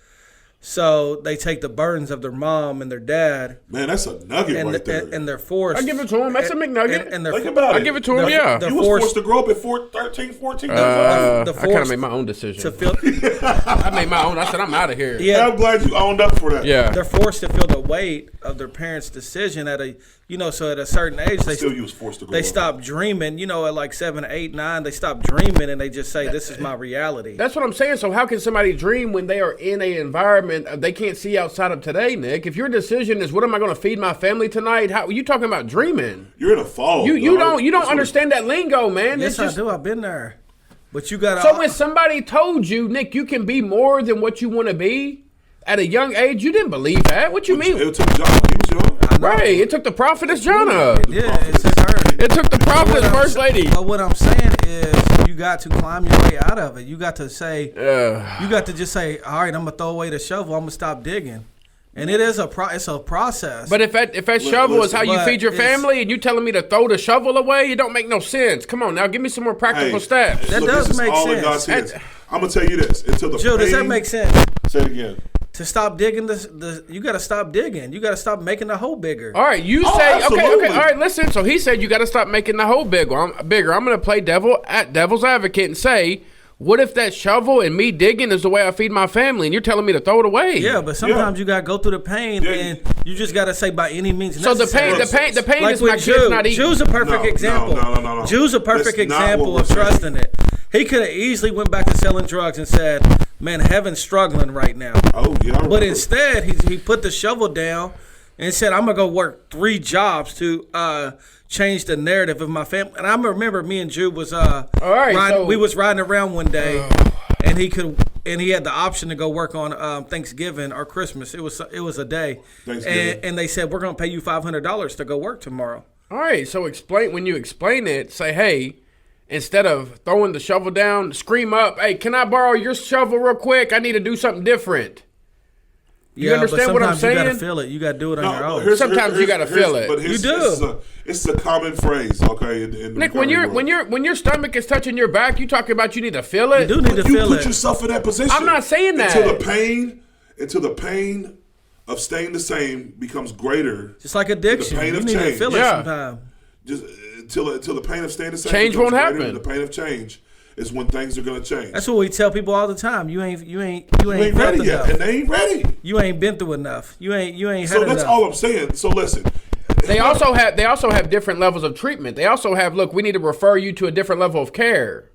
So they take the burdens of their mom and their dad, Man, that's a nugget and right there. and they're forced. I give it to him. That's a McNugget. And they're Think about I it. give it to him. Yeah. they're You was forced- forced to grow up at 13, 14 years old. the I kind of forced made my own decision. to feel. I made my own. I said I'm out of here. Yeah, I'm glad you owned up for that. Yeah. they're forced to feel the weight of their parents' decision at a, so at a certain age Still, you was forced to grow they up. stop dreaming. At like 7, 8, 9, they stop dreaming and they just say, "This is my reality." That's what I'm saying. So how can somebody dream when they are in an environment they can't see outside of today, Nick? If your decision is what am I going to feed my family tonight? How are you talking about dreaming? You're in a fall. You dog. don't That's what- understand that lingo, man. Yes, It's just, I do. I've been there. But you got so when somebody told you, Nick, you can be more than what you want to be at a young age, you didn't believe that. What you mean? It took John. He was young. Right. It took the prophetess Jonah. Yeah, it took her. It took the prophetess first lady. But what I'm saying is, you got to climb your way out of it. You got to say, you got to just say, all right, I'm gonna throw away the shovel. I'm gonna stop digging. And it is it's a process. But if that shovel is how you but feed your it's- family, and you telling me to throw the shovel away, it don't make no sense. Come on now, give me some more practical steps. That look, does this is make all in sense. God's hands. I'm gonna tell you this. Until the Joe, does that pain- make sense? Say it again. To stop digging, you got to stop digging. You got to stop making the hole bigger. All right, you Oh, say absolutely. okay. All right, listen. So he said you got to stop making the hole bigger. I'm going to play devil's advocate and say, what if that shovel and me digging is the way I feed my family, and you're telling me to throw it away? Yeah, but sometimes you got to go through the pain, Yeah. and you just got to say by any means So the necessary. pain Like is my with kids Jew. not eating. Jew's a perfect No, example. no. Jew's a perfect That's not example what of we're saying. trusting it. He could have easily went back to selling drugs and said, "Man, heaven's struggling right now." Oh yeah. I But remember. instead, he put the shovel down and said, "I'm gonna go work 3 jobs to change the narrative of my family." And I remember me and Jude was right, we was riding around one day, and he had the option to go work on Thanksgiving or Christmas. It was a day, Thanksgiving. and they said, "We're gonna pay you $500 to go work tomorrow." All right, so when you explain it, say, hey, instead of throwing the shovel down, scream up, hey, can I borrow your shovel real quick? I need to do something different. You understand but what I'm sometimes you gotta saying? feel it. You gotta do it on your No, own. Sometimes you gotta feel it. But You do. It's a common phrase, okay? In the Nick, recovery world. when your stomach is touching your back, you talking about you need to feel it. You do need to you feel put it. yourself in that position. I'm not saying that. Until the pain of staying the same becomes greater. Just like addiction, pain you of need to change. feel it Yeah. sometimes. Just until the pain of staying the same. Change becomes won't greater, happen. The pain of change is when things are gonna change. That's what we tell people all the time. You ain't you ain't been ready through yet, enough. and they ain't ready. You ain't been through enough. You ain't So had that's enough. all I'm saying. So listen. They also have different levels of treatment. They also have, look, we need to refer you to a different level of care.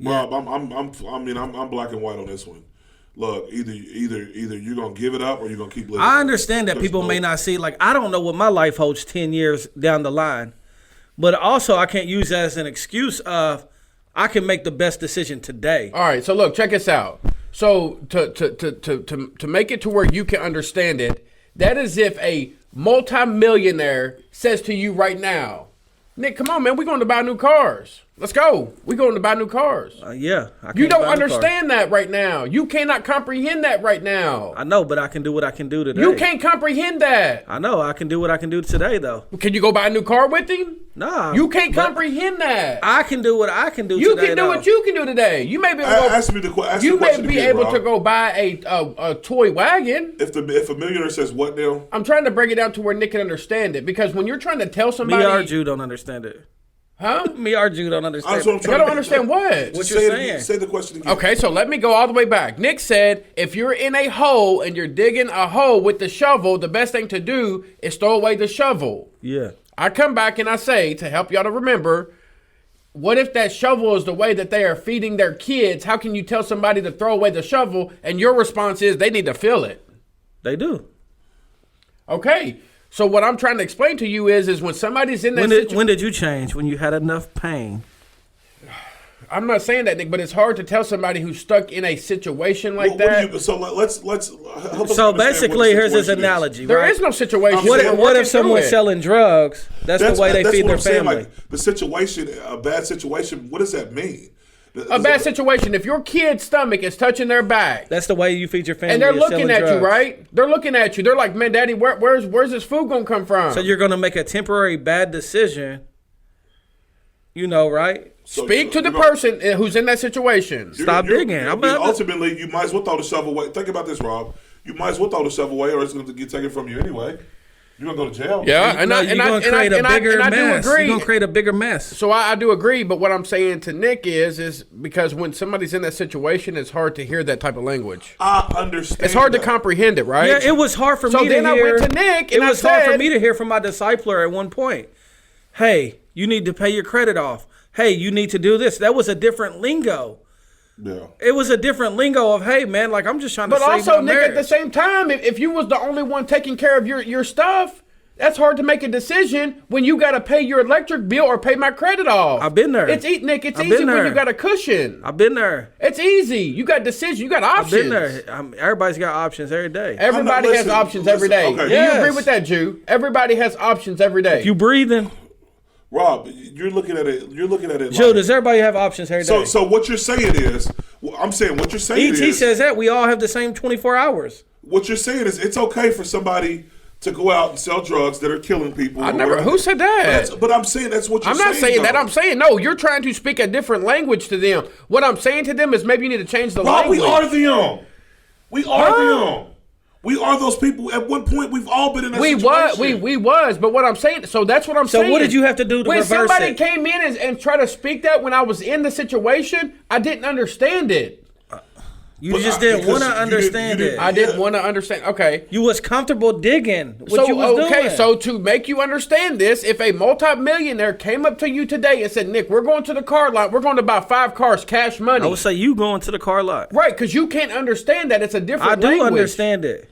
Rob, I'm black and white on this one. Look, either you're gonna give it up or you're gonna keep living. I understand that There's people no- may not see. Like, I don't know what my life holds 10 years down the line, but also I can't use that as an excuse of I can make the best decision today. All right, so look, check this out. So to make it to where you can understand it, that is if a multimillionaire says to you right now, Nick, come on, man, we're going to buy new cars. Let's go. We're going to buy new cars. Yeah, I You can't don't buy the car. understand that right now. You cannot comprehend that right now. I know, but I can do what I can do today. You can't comprehend that. I know I can do what I can do today, though. Can you go buy a new car with him? Nah, You can't but comprehend that. I can do what I can do. You today, can do though. what you can do today. You may be able to go, Ask me the question. you may be able to go buy a toy wagon. If a millionaire says what now? I'm trying to break it down to where Nick can understand it, because when you're trying to tell somebody, Me or Jude don't understand it. huh? Me or Jude don't understand That's what I'm it. trying I don't to- understand what. What Just you're say it saying. again. Say the question again. Okay, so let me go all the way back. Nick said if you're in a hole and you're digging a hole with the shovel, the best thing to do is throw away the shovel. Yeah. I come back and I say, to help y'all to remember, what if that shovel is the way that they are feeding their kids? How can you tell somebody to throw away the shovel? And your response is they need to feel it. They do. Okay. So what I'm trying to explain to you is when somebody's in that When did, situation. when did you change? When you had enough pain. I'm not saying that, Nick, but it's hard to tell somebody who's stuck in a situation like What do that. you, so let's help us So understand basically, what the here's this situation is. analogy, There right? is no situation. I'm What saying- if, We're what working if someone's through it. selling drugs? That's the way they that's feed what their I'm saying, family. like the situation, a bad situation. What does that mean? A bad situation. If your kid's stomach is touching their back, That's the way you feed your family. and they're is looking selling at you, drugs. right? They're looking at you. They're like, "Man, Daddy, where's this food gonna come from?" So you're going to make a temporary bad decision. right? So, Speak to the person who's in that situation. Stop digging. Ultimately, you might as well throw the shovel away. Think about this, Rob. You might as well throw the shovel away, or it's going to get taken from you anyway. You're going to go to jail. Yeah, You're going to create a bigger mess. You're going to create a bigger mess. So I do agree, but what I'm saying to Nick is because when somebody's in that situation, it's hard to hear that type of language. I understand. It's hard that. to comprehend it, right? Yeah, it was hard for me to hear. So then I went to Nick, and it was hard for me to hear from my discipler at one point. Hey, you need to pay your credit off. Hey, you need to do this. That was a different lingo. Yeah. It was a different lingo of, hey, man, like I'm just trying to save my marriage. But also, Nick, at the same time, if you was the only one taking care of your stuff, that's hard to make a decision when you got to pay your electric bill or pay my credit off. I've been there. Nick, it's easy when you got a cushion. I've been there. It's easy. You got decisions. You got options. I've been there. Everybody's got options every day. Everybody has options every day. Okay. Do you agree with that, Jew? Everybody has options every day. If you breathing. Rob, you're looking at it. Joe, does everybody have options every day? So what you're saying is, I'm saying what you're saying is. E.T. says that we all have the same 24 hours. What you're saying is it's okay for somebody to go out and sell drugs that are killing people. Who said that? But I'm saying that's what you're saying. I'm not saying that. though. I'm saying, no, you're trying to speak a different language to them. What I'm saying to them is maybe you need to change the Rob, language. we are them. We are them. We are those people. At one point, we've all been in that situation. We was, but what I'm saying, so that's what I'm saying. So what did you have to do to when reverse somebody it? came in and tried to speak that when I was in the situation, I didn't understand it. You just didn't want to understand it. I didn't want to understand. Okay. You was comfortable digging what you was doing. So to make you understand this, if a multimillionaire came up to you today and said, Nick, we're going to the car lot, we're going to buy 5 cars, cash money. I would say you going to the car lot. Right, because you can't understand that. It's a different I do language. understand it.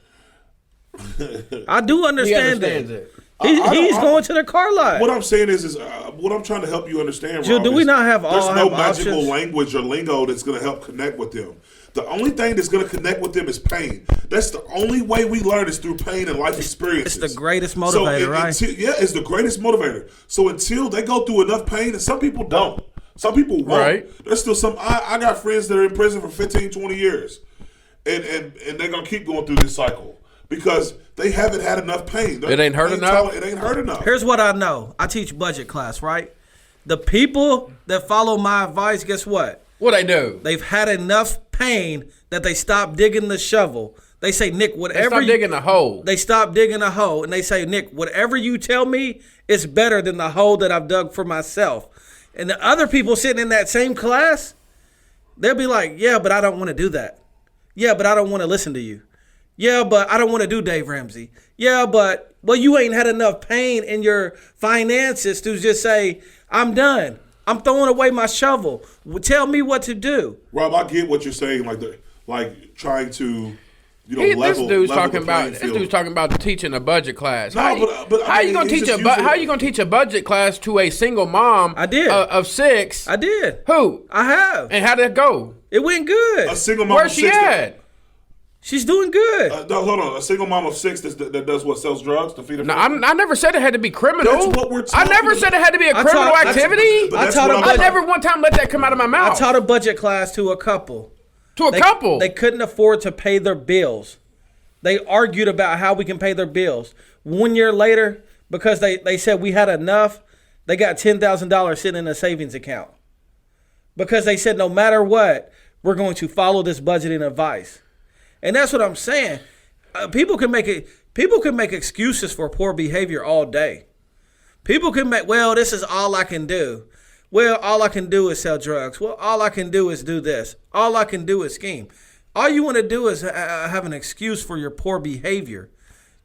I do understand understands it. it. He's going to the car lot. What I'm saying is what I'm trying to help you understand, Jill, Rob, do we is not have all there's no have magical options? language or lingo that's going to help connect with them. The only thing that's going to connect with them is pain. That's the only way we learn is through pain and life experiences. It's the greatest motivator, right? It's the greatest motivator. So until they go through enough pain, and some people don't. Some people won't. Right. There's still some. I got friends that are in prison for 15, 20 years. And they're going to keep going through this cycle because they haven't had enough pain. It ain't hurt enough? It ain't hurt enough. Here's what I know. I teach budget class, right? The people that follow my advice, guess what? What they do? They've had enough pain that they stop digging the shovel. They say, Nick, whatever Stop digging the hole. They stop digging a hole, and they say, Nick, whatever you tell me is better than the hole that I've dug for myself. And the other people sitting in that same class, they'll be like, yeah, but I don't want to do that. Yeah, but I don't want to listen to you. Yeah, but I don't want to do Dave Ramsey. Yeah, but, well, you ain't had enough pain in your finances to just say, I'm done. I'm throwing away my shovel. Tell me what to do. Rob, I get what you're saying, like trying to, level. This dude's level talking the playing about. This field. dude's talking about teaching a budget class. No, how I you mean, gonna he's teach just how using- you gonna teach a budget class to a single mom? I did. Of 6. I did. Who? I have. And how did it go? It went good. A single mom Where's of she 6 at? She's doing good. No, hold on. A single mom of 6 that does what? Sells drugs to feed her No, family? I never said it had to be criminal. That's what we're I talking never about. said it had to be a I criminal taught- activity. But I that's taught what him I'm- I never one time let that come out of my mouth. I taught a budget class to a couple. To a couple. They couldn't afford to pay their bills. They argued about how we can pay their bills. 1 year later, because they said we had enough, they got $10,000 sitting in a savings account. Because they said no matter what, we're going to follow this budgeting advice. And that's what I'm saying. People can make excuses for poor behavior all day. People can make, well, this is all I can do. Well, all I can do is sell drugs. Well, all I can do is do this. All I can do is scheme. All you want to do is have an excuse for your poor behavior.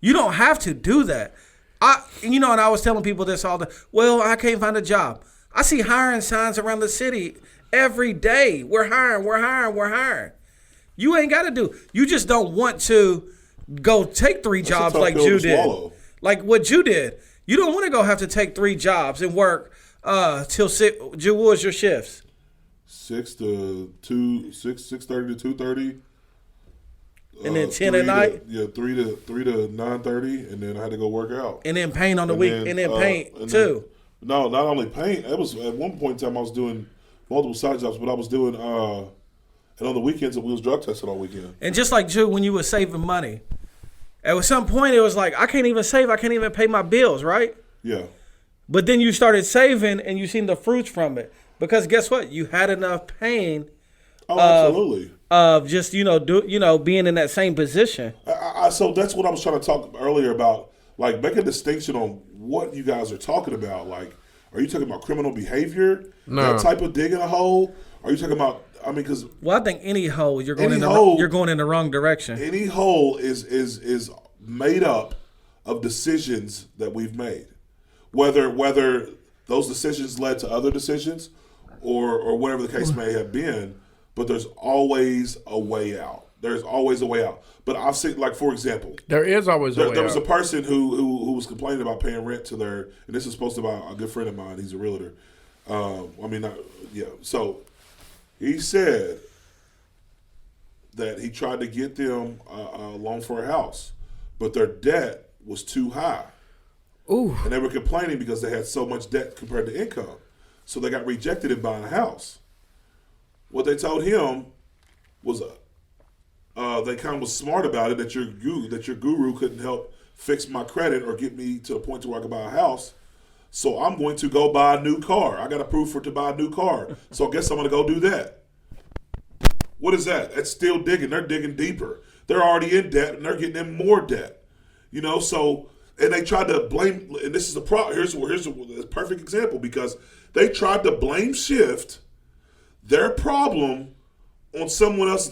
You don't have to do that. And I was telling people this all the time. Well, I can't find a job. I see hiring signs around the city every day. We're hiring. You ain't got to do. You just don't want to go take 3 jobs tough like pill to Jew did. swallow. Like what you did. You don't want to go have to take 3 jobs and work till 6. Jew, what was your shifts? 6 to 2, 6:30 to 2:30. And then 10 at night? 3 to 9:30, and then I had to go work out. And then paint on the week. And then paint too. No, not only paint. It was at one point in time I was doing multiple side jobs, but I was doing and on the weekends we was drug tested all weekend. And just like Jew, when you were saving money, at some point it was like, I can't even save, I can't even pay my bills, right? Yeah. But then you started saving and you seen the fruits from it. Because guess what? You had enough pain Oh, absolutely. of just, being in that same position. So that's what I was trying to talk earlier about. Like, make a distinction on what you guys are talking about. Like, are you talking about criminal behavior? No. That type of digging a hole? Are you talking about? I mean, because Well, I think any hole you're going Any you're going in the wrong direction. any hole is made up of decisions that we've made, whether those decisions led to other decisions, or whatever the case may have been. But there's always a way out. There's always a way out. But I've seen, like, for example, There is always a way there was a out. person who was complaining about paying rent to their, and this is supposed to be a good friend of mine. He's a realtor. So he said that he tried to get them a loan for a house, but their debt was too high. Ooh. And they were complaining because they had so much debt compared to income. So they got rejected in buying a house. What they told him was they kind of was smart about it, that your guru couldn't help fix my credit or get me to the point to where I could buy a house. So I'm going to go buy a new car. I got approved to buy a new car. So I guess I'm going to go do that. What is that? That's still digging. They're digging deeper. They're already in debt and they're getting in more debt. So, and they tried to blame, and this is the problem. Here's a perfect example, because they tried to blame shift their problem on someone else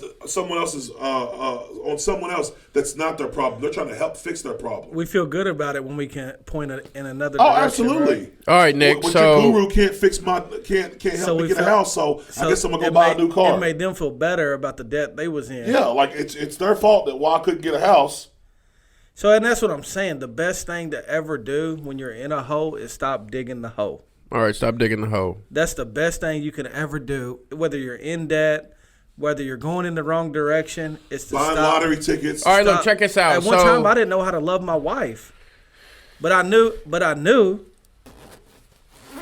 that's not their problem. They're trying to help fix their problem. We feel good about it when we can point it in another Oh, direction. absolutely. Right? All right, Nick. But So your guru can't help me get a house, so I guess I'm gonna go buy a new car. It made them feel better about the debt they was in. Yeah, like it's their fault that why I couldn't get a house. So, and that's what I'm saying. The best thing to ever do when you're in a hole is stop digging the hole. all right, stop digging the hole. That's the best thing you can ever do. Whether you're in debt, whether you're going in the wrong direction, it's to Buying stop. lottery tickets. All right, look, Stop. check this out. At one So time, I didn't know how to love my wife, but I knew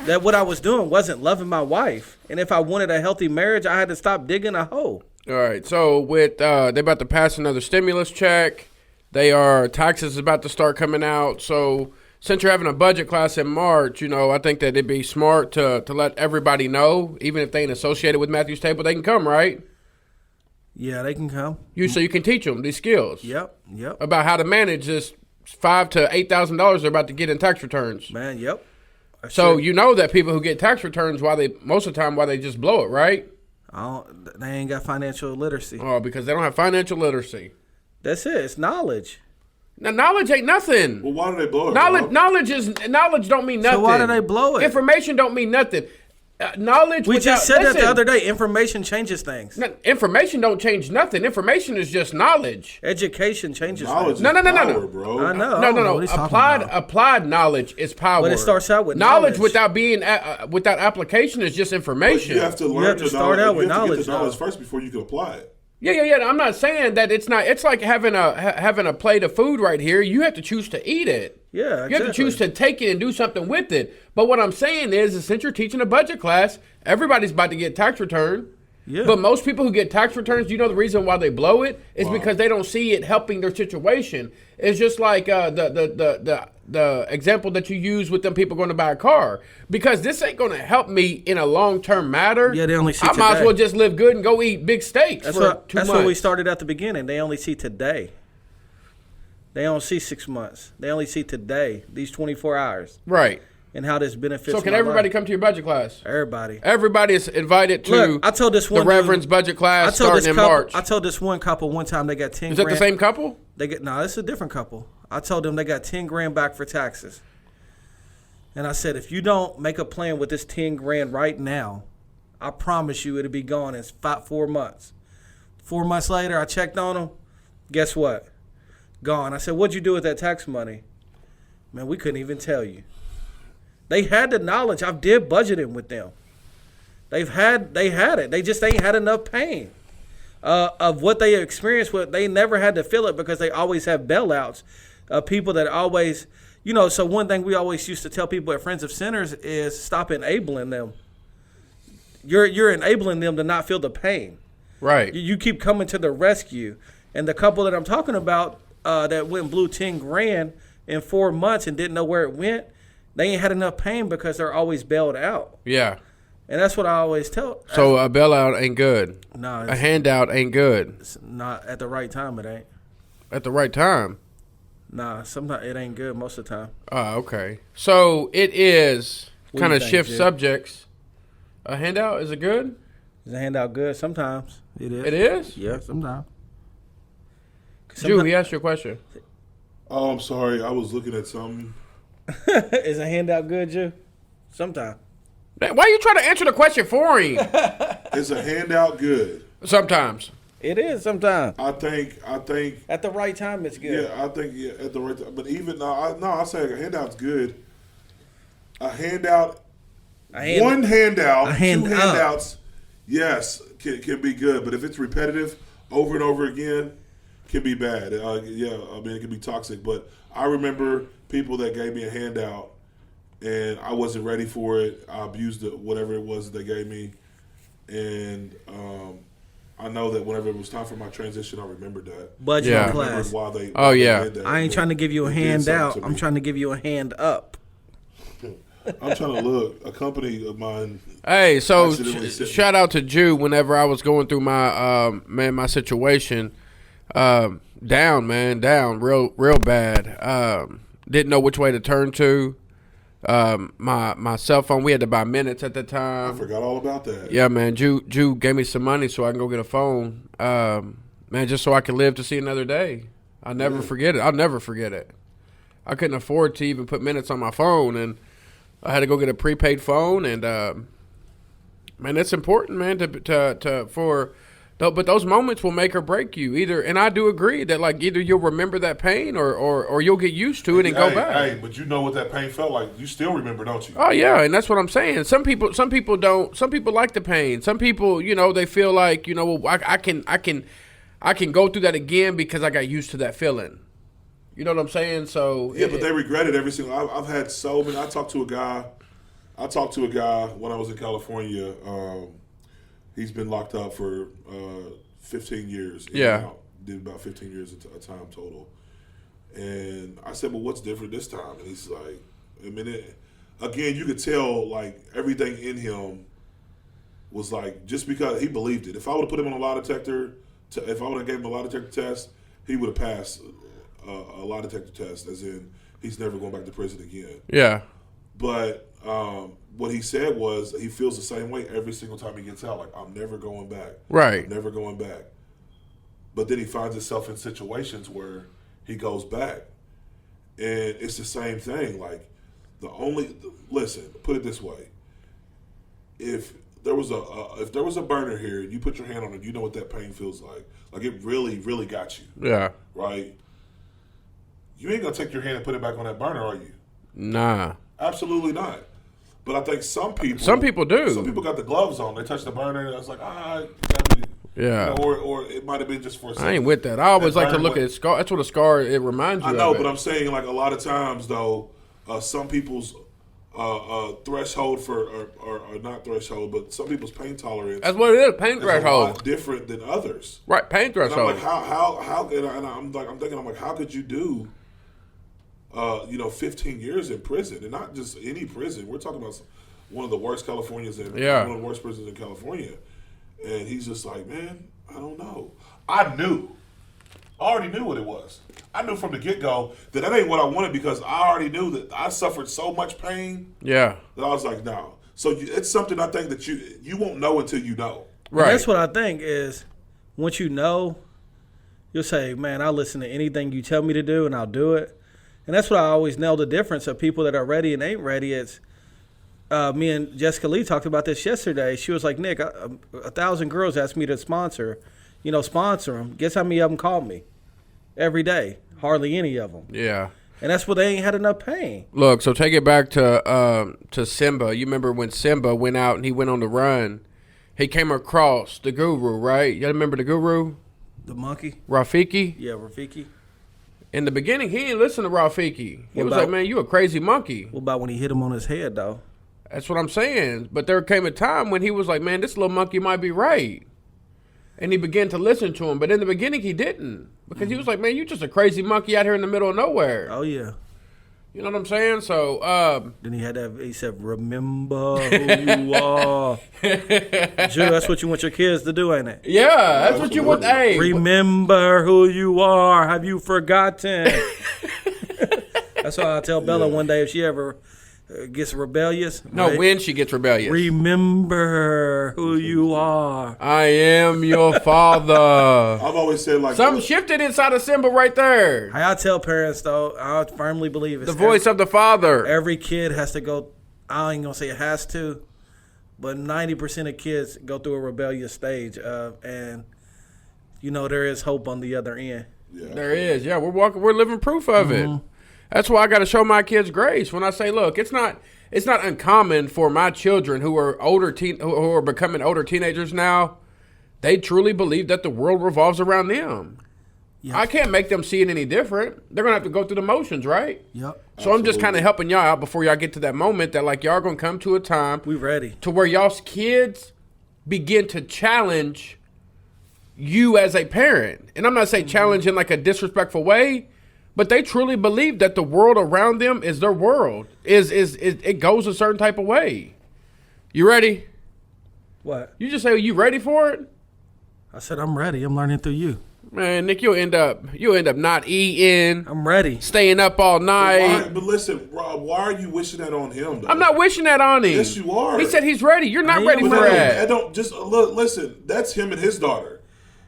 that what I was doing wasn't loving my wife. And if I wanted a healthy marriage, I had to stop digging a hole. all right, so with they about to pass another stimulus check. Taxes is about to start coming out. So since you're having a budget class in March, I think that it'd be smart to let everybody know, even if they ain't associated with Matthew's Table, they can come, right? Yeah, they can come. So you can teach them these skills. Yep. About how to manage this $5,000 to $8,000 they're about to get in tax returns. Man, yep. So you know that people who get tax returns, most of the time, they just blow it, right? They ain't got financial literacy. Oh, because they don't have financial literacy. That's it. It's knowledge. Now, knowledge ain't nothing. Well, why do they blow it? Knowledge don't mean nothing. So why do they blow it? Information don't mean nothing. Knowledge. We just said that the other day. Information changes things. Information don't change nothing. Information is just knowledge. Education changes Knowledge things. is No. power, bro. I know. No. What he's talking about. Applied knowledge is power. But it starts out with knowledge. knowledge. Without being without application is just But information. you have to learn have to the start knowledge. out with You have to knowledge, get the knowledge though. first before you can apply it. Yeah. I'm not saying that it's not. It's like having a plate of food right here. You have to choose to eat it. Yeah, You have to choose to take it and do something with it. But what I'm saying is since you're teaching a budget class, everybody's about to get tax return. Yeah. But most people who get tax returns, the reason why they blow it is because they don't see it helping their situation. It's just like the example that you use with them people going to buy a car. Because this ain't going to help me in a long-term matter. Yeah, they only see I might as today. well just live good and go eat big steaks That's for 2 months. what we started at the beginning. They only see today. They don't see 6 months. They only see today, these 24 hours, Right. and how this benefits. So can my everybody life. come to your budget class? Everybody. Everybody is invited to Look, I told this one the dude- Reverend's budget I class told starting this in couple. March. I told this one couple one time they got 10 Is that grand. the same couple? No, it's a different couple. I told them they got 10 grand back for taxes. And I said, if you don't make a plan with this 10 grand right now, I promise you it'll be gone in 4 months. 4 months later, I checked on them. Guess what? Gone. I said, what'd you do with that tax money? Man, we couldn't even tell you. They had the knowledge. I did budgeting with them. They had it. They just ain't had enough pain of what they experienced. What they never had to feel it because they always have bailouts. People that always, So one thing we always used to tell people at Friends of Sinners is stop enabling them. You're enabling them to not feel the pain. Right. You keep coming to the rescue. And the couple that I'm talking about that went and blew 10 grand in 4 months and didn't know where it went. they ain't had enough pain because they're always bailed out. Yeah. And that's what I always tell. So a bailout ain't good. No, A handout ain't good. it's not at the right time. It ain't. At the right time. Nah, sometimes it ain't good most of the time. Okay. So it is What kind do of you think, shift Jay? subjects. A handout, is it good? Is a handout good? Sometimes it is. It is? Yeah, sometimes. Jew, he asked you a question. Oh, I'm sorry. I was looking at something. Is a handout good, Jew? Sometimes. Why are you trying to answer the question for him? Is a handout good? Sometimes. It is sometimes. I think. At the right time, it's good. Yeah, I think at the right time. But even I say a handout's good. A handout, one handout, a hand two up. handouts, yes, can be good. But if it's repetitive over and over again, can be bad. It can be toxic. But I remember people that gave me a handout, and I wasn't ready for it. I abused it, whatever it was that they gave me, and I know that whenever it was time for my transition, I remembered that. Budget Yeah. I class. remembered why they. Oh, why they yeah. did that. I ain't trying to give you a It did hand something out. to I'm me. trying to give you a hand up. I'm trying to look. A company of mine. Hey, so Accidentally sitting. shout out to Jew whenever I was going through my my situation. Down, real bad. Didn't know which way to turn to. My cell phone, we had to buy minutes at the I time. forgot all about that. Yeah, man. Jew gave me some money so I can go get a phone. Man, just so I can live to see another day. I'll never forget it. I'll never forget it. I couldn't afford to even put minutes on my phone, and I had to go get a prepaid phone. And man, it's important, man, but those moments will make or break you either. And I do agree that like either you'll remember that pain or you'll get used to it and go back. Hey, but you know what that pain felt like. You still remember, don't you? Oh yeah, and that's what I'm saying. Some people don't. Some people like the pain. Some people, they feel like, well, I can go through that again because I got used to that feeling. You know what I'm saying? So Yeah, but they regret it every single. I've had so many. I talked to a guy when I was in California. He's been locked up for 15 years. in and Yeah. out. Did about 15 years at a time total. And I said, "Well, what's different this time?" And he's like, again, you could tell like everything in him was like just because he believed it. If I would have put him on a lie detector, if I would have gave him a lie detector test, he would have passed a lie detector test, as in he's never going back to prison again. yeah, But what he said was he feels the same way every single time he gets out. Like, I'm never going back. right. I'm never going back. But then he finds himself in situations where he goes back. And it's the same thing. Like, listen, put it this way. If there was a burner here, and you put your hand on it, you know what that pain feels like. Like, it really, really got you, Yeah, right? You ain't going to take your hand and put it back on that burner, are you? nah. Absolutely not. But I think some people do. Some people got the gloves on. They touch the burner, and I was like, Yeah. or it might have been just for a second. I ain't with that. I always That like to burn look went- at scar. That's what a scar it reminds you. I know, of but it. I'm saying like a lot of times though, some people's threshold or not threshold, but some people's pain tolerance That's what it is. Pain is a lot threshold. different than others. Right. Pain And I'm threshold. like, how? And I'm thinking, how could you do? 15 years in prison, and not just any prison. We're talking about one of the worst Californias one of the worst prisons in California. And he's just like, man, I don't know. I already knew what it was. I knew from the get-go that ain't what I wanted because I already knew that I suffered so much pain Yeah. that I was like, no. So it's something I think that you won't know until you know. And Right. that's what I think is once you know, you'll say, man, I'll listen to anything you tell me to do and I'll do it. And that's what I always know the difference of people that are ready and ain't ready. It's me and Jessica Lee talked about this yesterday. She was like, Nick, 1,000 girls asked me to sponsor them. Guess how many of them called me? Every day. Hardly any of them. Yeah. And that's where they ain't had enough pain. Look, so take it back to Simba. You remember when Simba went out and he went on the run? He came across the guru, right? You remember the guru? The monkey? Rafiki? Yeah, Rafiki. In the beginning, he didn't listen to Rafiki. He What was about- like, man, you a crazy monkey. What about when he hit him on his head, though? That's what I'm saying. But there came a time when he was like, man, this little monkey might be right. And he began to listen to him. But in the beginning, he didn't. Because he was like, man, you just a crazy monkey out here in the middle of nowhere. Oh, yeah. You know what I'm saying? So, Then he had that. He said, "Remember who you are." Drew, that's what you want your kids to do, ain't it? yeah, that's what you want. Hey, Remember who you are. Have you forgotten? That's why I tell Bella one day if she ever gets rebellious. no, when she gets rebellious. Remember who you are. I am your father. I've always said like Something shifted inside of Simba right there. I tell parents though, I firmly believe it's The voice of the father. every kid has to go. I ain't gonna say it has to, but 90% of kids go through a rebellious stage, and you know there is hope on the other end. There is. Yeah, we're living proof of it. That's why I got to show my kids grace when I say, look, it's not uncommon for my children who are who are becoming older teenagers now. They truly believe that the world revolves around them. Yep. I can't make them see it any different. They're gonna have to go through the motions, right? Yep. So I'm just kind of helping y'all out before y'all get to that moment that like y'all gonna come to a time We ready. to where y'all's kids begin to challenge you as a parent. And I'm not saying challenge in like a disrespectful way, but they truly believe that the world around them is their world. It goes a certain type of way. You ready? What? You just say you ready for it? I said I'm ready. I'm learning through you. Man, Nick, you'll end up not eating, I'm ready. staying up all night. But listen, Rob, why are you wishing that on him? Though? I'm not wishing that on him. Yes, you are. He said he's ready. You're not I ready am for ready. that. I don't just look. Listen, that's him and his daughter.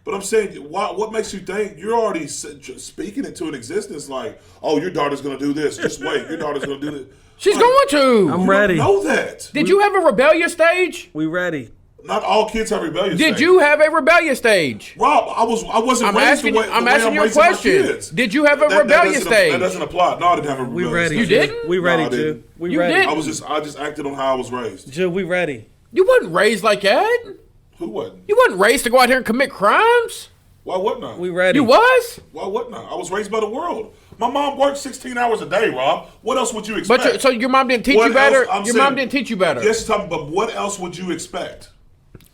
But I'm saying, what makes you think you're already speaking it to an existence? Like, oh, your daughter's going to do this. Just wait, your daughter's going to do this. She's Like, going to. I'm you ready. don't know that. Did you have a rebellious stage? We ready. Not all kids have rebellious. Did stage. you have a rebellious stage? Rob, I wasn't I'm raised asking the you- way, I'm the way asking I'm you a raising my question. kids. Did you have a rebellious doesn't- stage? That doesn't apply. No, I didn't have a We rebellious ready. stage. You didn't? We ready, No, I Jew. didn't. We You ready. didn't? I just acted on how I was raised. Jew, we ready. You wasn't raised like that. Who wasn't? You wasn't raised to go out here and commit crimes. Why wouldn't I? We ready. You was. Why wouldn't I? I was raised by the world. My mom worked 16 hours a day, Rob. What else would you expect? But so your mom didn't teach What you better. else? I'm Your saying- mom didn't teach you better. Yes, but what else would you expect?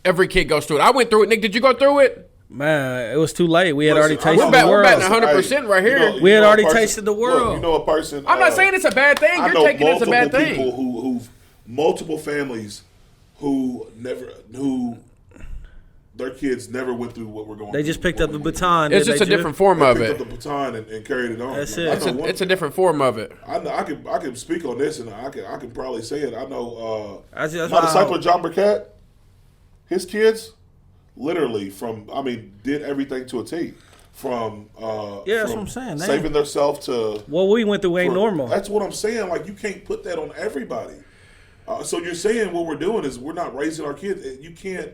Every kid goes through it. I went through it. Nick, did you go through it? Man, it was too late. We had already Listen, tasted We're back- the we're world. back to 100% right here. We had know a already person- tasted the world. Look, you know a person. I'm not saying it's a bad thing. I You're know taking it as a bad multiple thing. people who've multiple families who their kids never went through what we're going. They through. just picked up the baton. It's didn't just a they, Jew? different form They of picked it. up the baton and carried it on. That's Like, it. I It's know one- a different form of it. I can speak on this, and I can probably say it. I know That's my why disciple John Burkett, his kids, literally did everything to a T. From Yeah, that's what I'm saying. Saving themselves to what we went through ain't for- normal. That's what I'm saying. Like, you can't put that on everybody. So you're saying what we're doing is we're not raising our kids. You can't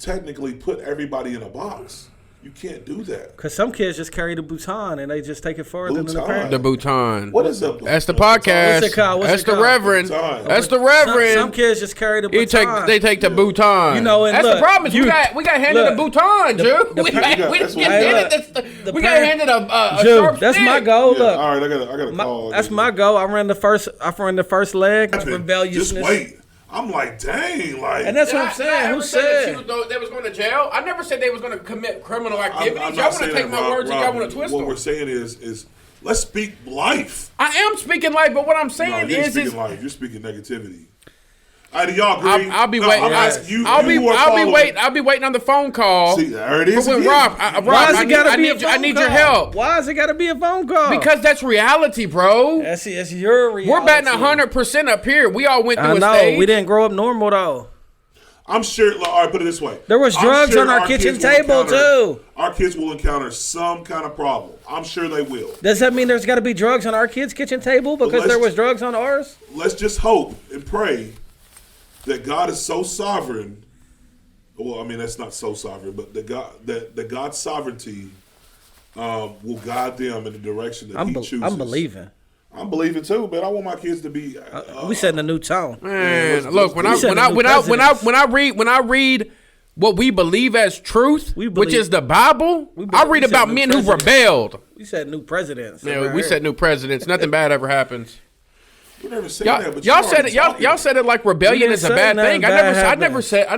technically put everybody in a box. You can't do that. Because some kids just carry the baton and they just take it further than the Baton. parents. The Bhutan. What is that? That's the podcast. What's it called? What's That's it the called? Reverend. Bhutan. That's the Some Reverend. kids just carry the They baton. take the Bhutan. You know, and that's look, the problem. Is you- we got handed a look, Bhutan, Jew. We that's got what- the we got parent- handed a Jew, sharp that's stick. my goal. Yeah, Look, all right, I got a call. that's my goal. I ran the first leg. Just Rebelliousness. wait. I'm like, dang, like. And that's what I'm Did saying. I Who ever say that said? they was going to jail? I never said they was going to commit criminal activities. I'm Y'all not want to saying take that, my words and Rob. y'all want to twist What them. we're saying is let's speak life. I am speaking life, but what I'm No, saying you ain't is speaking life. You're speaking negativity. All right, do y'all agree? I'll be No, waiting. I'm asking you. I'll you be who are following- waiting on the phone call. See, there it is But when again. Rob, Why has I it got to be a need, phone I need call? your help Why has it got to be a phone call? because that's reality, bro. that's your reality. We're batting 100% up here. We all went through I a know. stage. We didn't grow up normal though. I'm sure. All right, put it this way. There was I'm drugs sure on our kitchen kids will table, encounter- too. Our kids will encounter some kind of problem. I'm sure they will. Does that mean there's got to be drugs on our kids' kitchen table because let's- there was drugs on ours? Let's just hope and pray that God is so sovereign. Well, I mean that's not so sovereign, but that God's sovereignty will guide them in the direction that He chooses. I'm believing. I'm believing too, man. I want my kids to be. We setting a new tone. Man, let's- look, when let's- I read what we believe as truth, We which believe- is the Bible, we I read we about said men new who presidents. rebelled. We said new presidents. Yeah, we said new presidents. Nothing bad ever happens. You never said that, but Y'all you said already it. Y'all talking. said it like rebellion didn't is a say bad nothing thing. I bad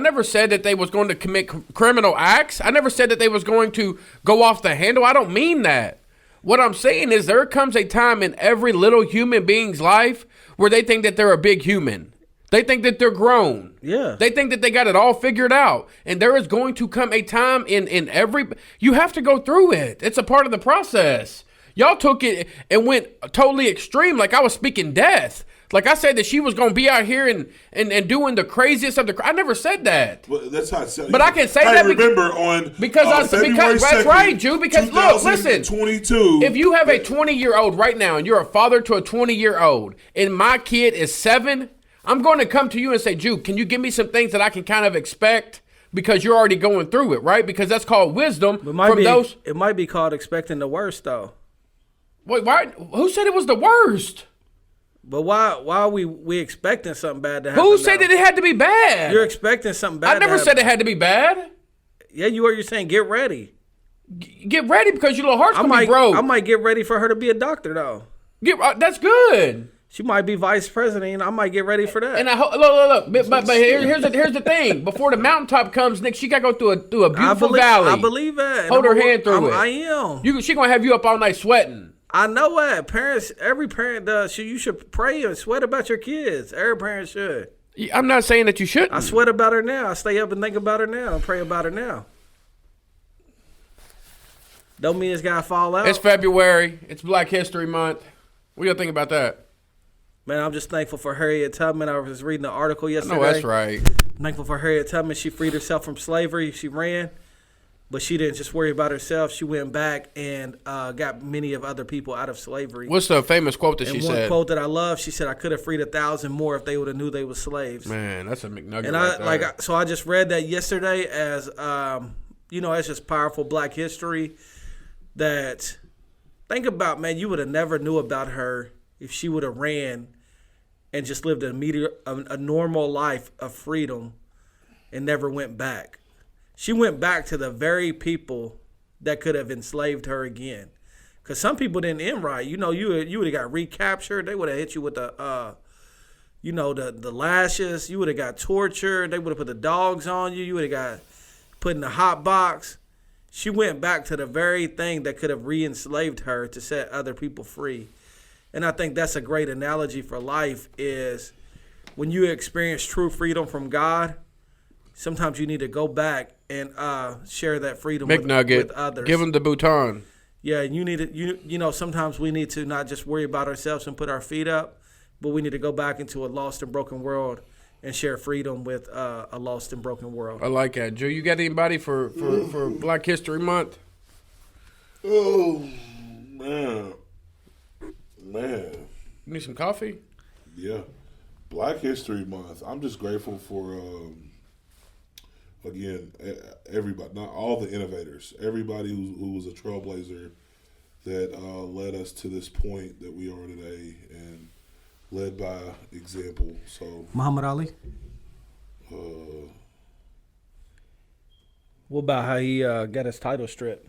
never said that they was going to commit criminal acts. I never said that they was going to go off the handle. I don't mean that. What I'm saying is there comes a time in every little human being's life where they think that they're a big human. They think that they're grown. Yeah. They think that they got it all figured out. And there is going to come a time in every... You have to go through it. It's a part of the process. Y'all took it and went totally extreme, like I was speaking death. Like I said that she was going to be out here and doing the craziest of the... I never said that. Well, that's how it sounds. But I can say that remember because that's right, Jew. Because look, listen, 2022. If you have a 20-year-old right now and you're a father to a 20-year-old and my kid is 7, I'm going to come to you and say, Jew, can you give me some things that I can kind of expect? Because you're already going through it, right? Because that's called wisdom from those. It might be called expecting the worst, though. Wait, why? Who said it was the worst? But why are we expecting something bad to happen? Who said that it had to be bad? You're expecting something bad. I never said it had to be bad. Yeah, you were. You're saying get ready. Get ready because your little heart's gonna be broke. I might get ready for her to be a doctor though. That's good. She might be vice president. I might get ready for that. And I hope look. But here's the thing. Before the mountaintop comes, Nick, she got to go through a beautiful valley. I believe that. Hold her hand through it. I am. She gonna have you up all night sweating. I know that. Parents, every parent does. You should pray and sweat about your kids. Every parent should. I'm not saying that you shouldn't. I sweat about her now. I stay up and think about her now and pray about her now. Don't mean it's got to fall out. It's February. It's Black History Month. What do you think about that? Man, I'm just thankful for Harriet Tubman. I was reading the article yesterday. No, that's right. Thankful for Harriet Tubman. She freed herself from slavery. She ran. But she didn't just worry about herself. She went back and got many of other people out of slavery. What's the famous quote that she said? One quote that I love, she said, "I could have freed 1,000 more if they would have knew they were slaves." Man, that's a McNugget. And so I just read that yesterday as, it's just powerful Black history. That think about, man, you would have never knew about her if she would have ran and just lived a normal life of freedom and never went back. She went back to the very people that could have enslaved her again. Because some people didn't end right. You would have got recaptured. They would have hit you with the lashes. You would have got tortured. They would have put the dogs on you. You would have got put in the hot box. She went back to the very thing that could have re-enslaved her to set other people free. And I think that's a great analogy for life is when you experience true freedom from God, sometimes you need to go back and share that freedom with others. Give them the baton. Yeah, and you need to, sometimes we need to not just worry about ourselves and put our feet up, but we need to go back into a lost and broken world and share freedom with a lost and broken world. I like that. Joe, you got anybody for Black History Month? Oh, man. You need some coffee? Yeah. Black History Month. I'm just grateful for... Again, everybody, not all the innovators, everybody who was a trailblazer that led us to this point that we are today and led by example. So Muhammad Ali? What about how he got his title stripped?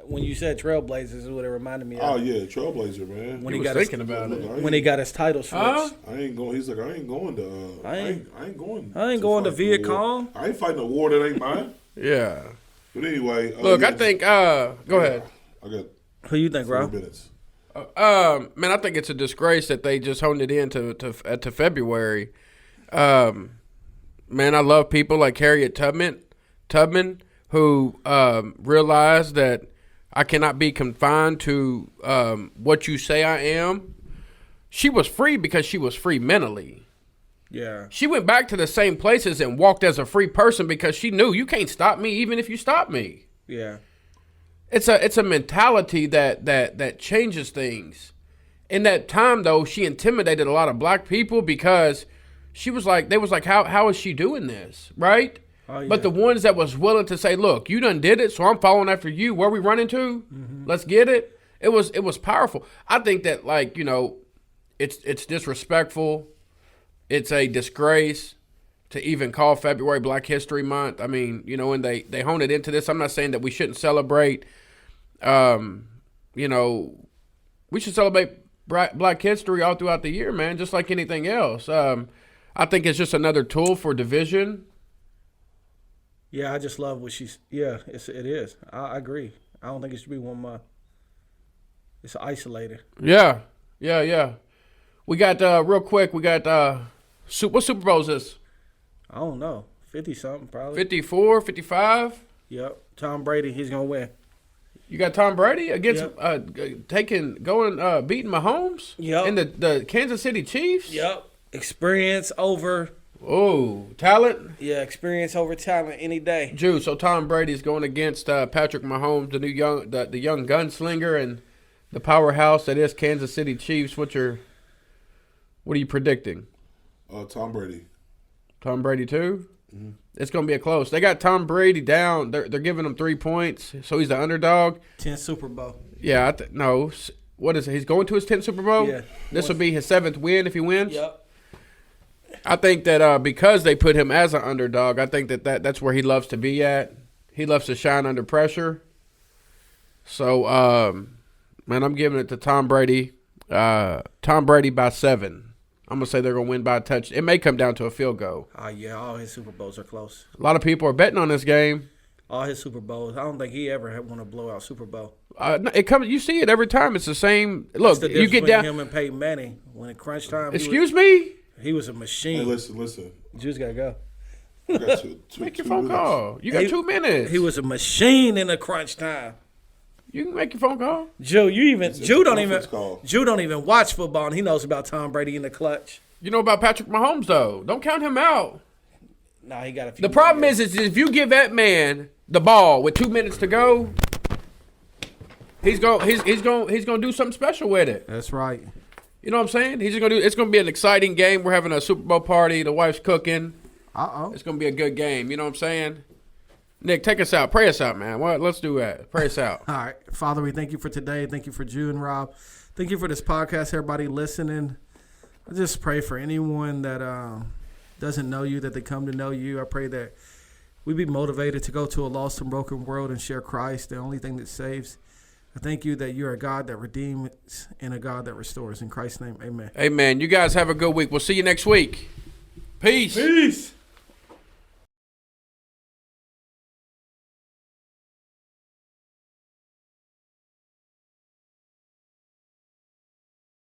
When you said trailblazers is what it reminded me of. Oh, yeah, trailblazer, man. When he got thinking about it. When he got his title switched. I ain't going. He's like, I ain't going to. I ain't going to Viet Cong. I ain't fighting a war that ain't mine. Yeah. But anyway, look, I think. Go ahead. I got. Who you think, Rob? Minutes. Man, I think it's a disgrace that they just honed it in to February. Man, I love people like Harriet Tubman, who realized that I cannot be confined to what you say I am. She was free because she was free mentally. Yeah. She went back to the same places and walked as a free person because she knew you can't stop me even if you stop me. Yeah. It's a mentality that changes things. In that time, though, she intimidated a lot of black people because they was like, how is she doing this, right? Oh, yeah. But the ones that was willing to say, look, you done did it, so I'm following after you. Where we running to? Mm-hmm. Let's get it. It was powerful. I think that, it's disrespectful. It's a disgrace to even call February Black History Month. I mean, when they hone it into this, I'm not saying that we shouldn't celebrate. We should celebrate Black history all throughout the year, man, just like anything else. I think it's just another tool for division. Yeah, I just love what she's. Yeah, it is. I agree. I don't think it should be 1 month. It's isolated. Yeah. We got real quick. We got what Super Bowl is this? I don't know. 50-something probably. 54, 55? Yep. Tom Brady, he's going to win. You got Tom Brady against Yep. beating Mahomes? Yep. And the Kansas City Chiefs? Yep. Experience over. Oh, talent? Yeah, experience over talent any day. Drew, so Tom Brady's going against Patrick Mahomes, the young gunslinger and the powerhouse that is Kansas City Chiefs. What are you predicting? Tom Brady. Tom Brady too? Mm-hmm. It's going to be a close. They got Tom Brady down. They're giving him 3 points, so he's the underdog. 10 Super Bowl. Yeah, no. What is it? He's going to his 10th Super Bowl? Yeah. This will be his 7th win if he wins? Yep. I think that because they put him as an underdog, I think that's where he loves to be at. He loves to shine under pressure. So, man, I'm giving it to Tom Brady. Tom Brady by 7. I'm going to say they're going to win by a touch. It may come down to a field goal. Yeah, all his Super Bowls are close. A lot of people are betting on this game. All his Super Bowls. I don't think he ever had won a blowout Super Bowl. No, it comes. You see it every time. It's the same. Look, the you get between down. him and Peyton Manning when it crunch time. Excuse me. He was a machine. Hey, listen. Juice gotta go. I got two Make your 2 phone minutes. call. You got 2 minutes. He was a machine in the crunch time. You can make your phone call. Jew don't conference even watch football, and he knows about Tom Brady in the clutch. You know about Patrick Mahomes though. Don't count him out. Nah, he got a few. The problem is if you give that man the ball with 2 minutes to go, he's going to do something special with it. That's right. You know what I'm saying? It's going to be an exciting game. We're having a Super Bowl party. The wife's cooking. It's going to be a good game. You know what I'm saying? Nick, take us out. Pray us out, man. Let's do that. Pray us out. All right. Father, we thank you for today. Thank you for Jew and Rob. Thank you for this podcast, everybody listening. I just pray for anyone that doesn't know you, that they come to know you. I pray that we be motivated to go to a lost and broken world and share Christ, the only thing that saves. I thank you that you're a God that redeems and a God that restores. In Christ's name, amen. Amen. You guys have a good week. We'll see you next week. Peace. Peace.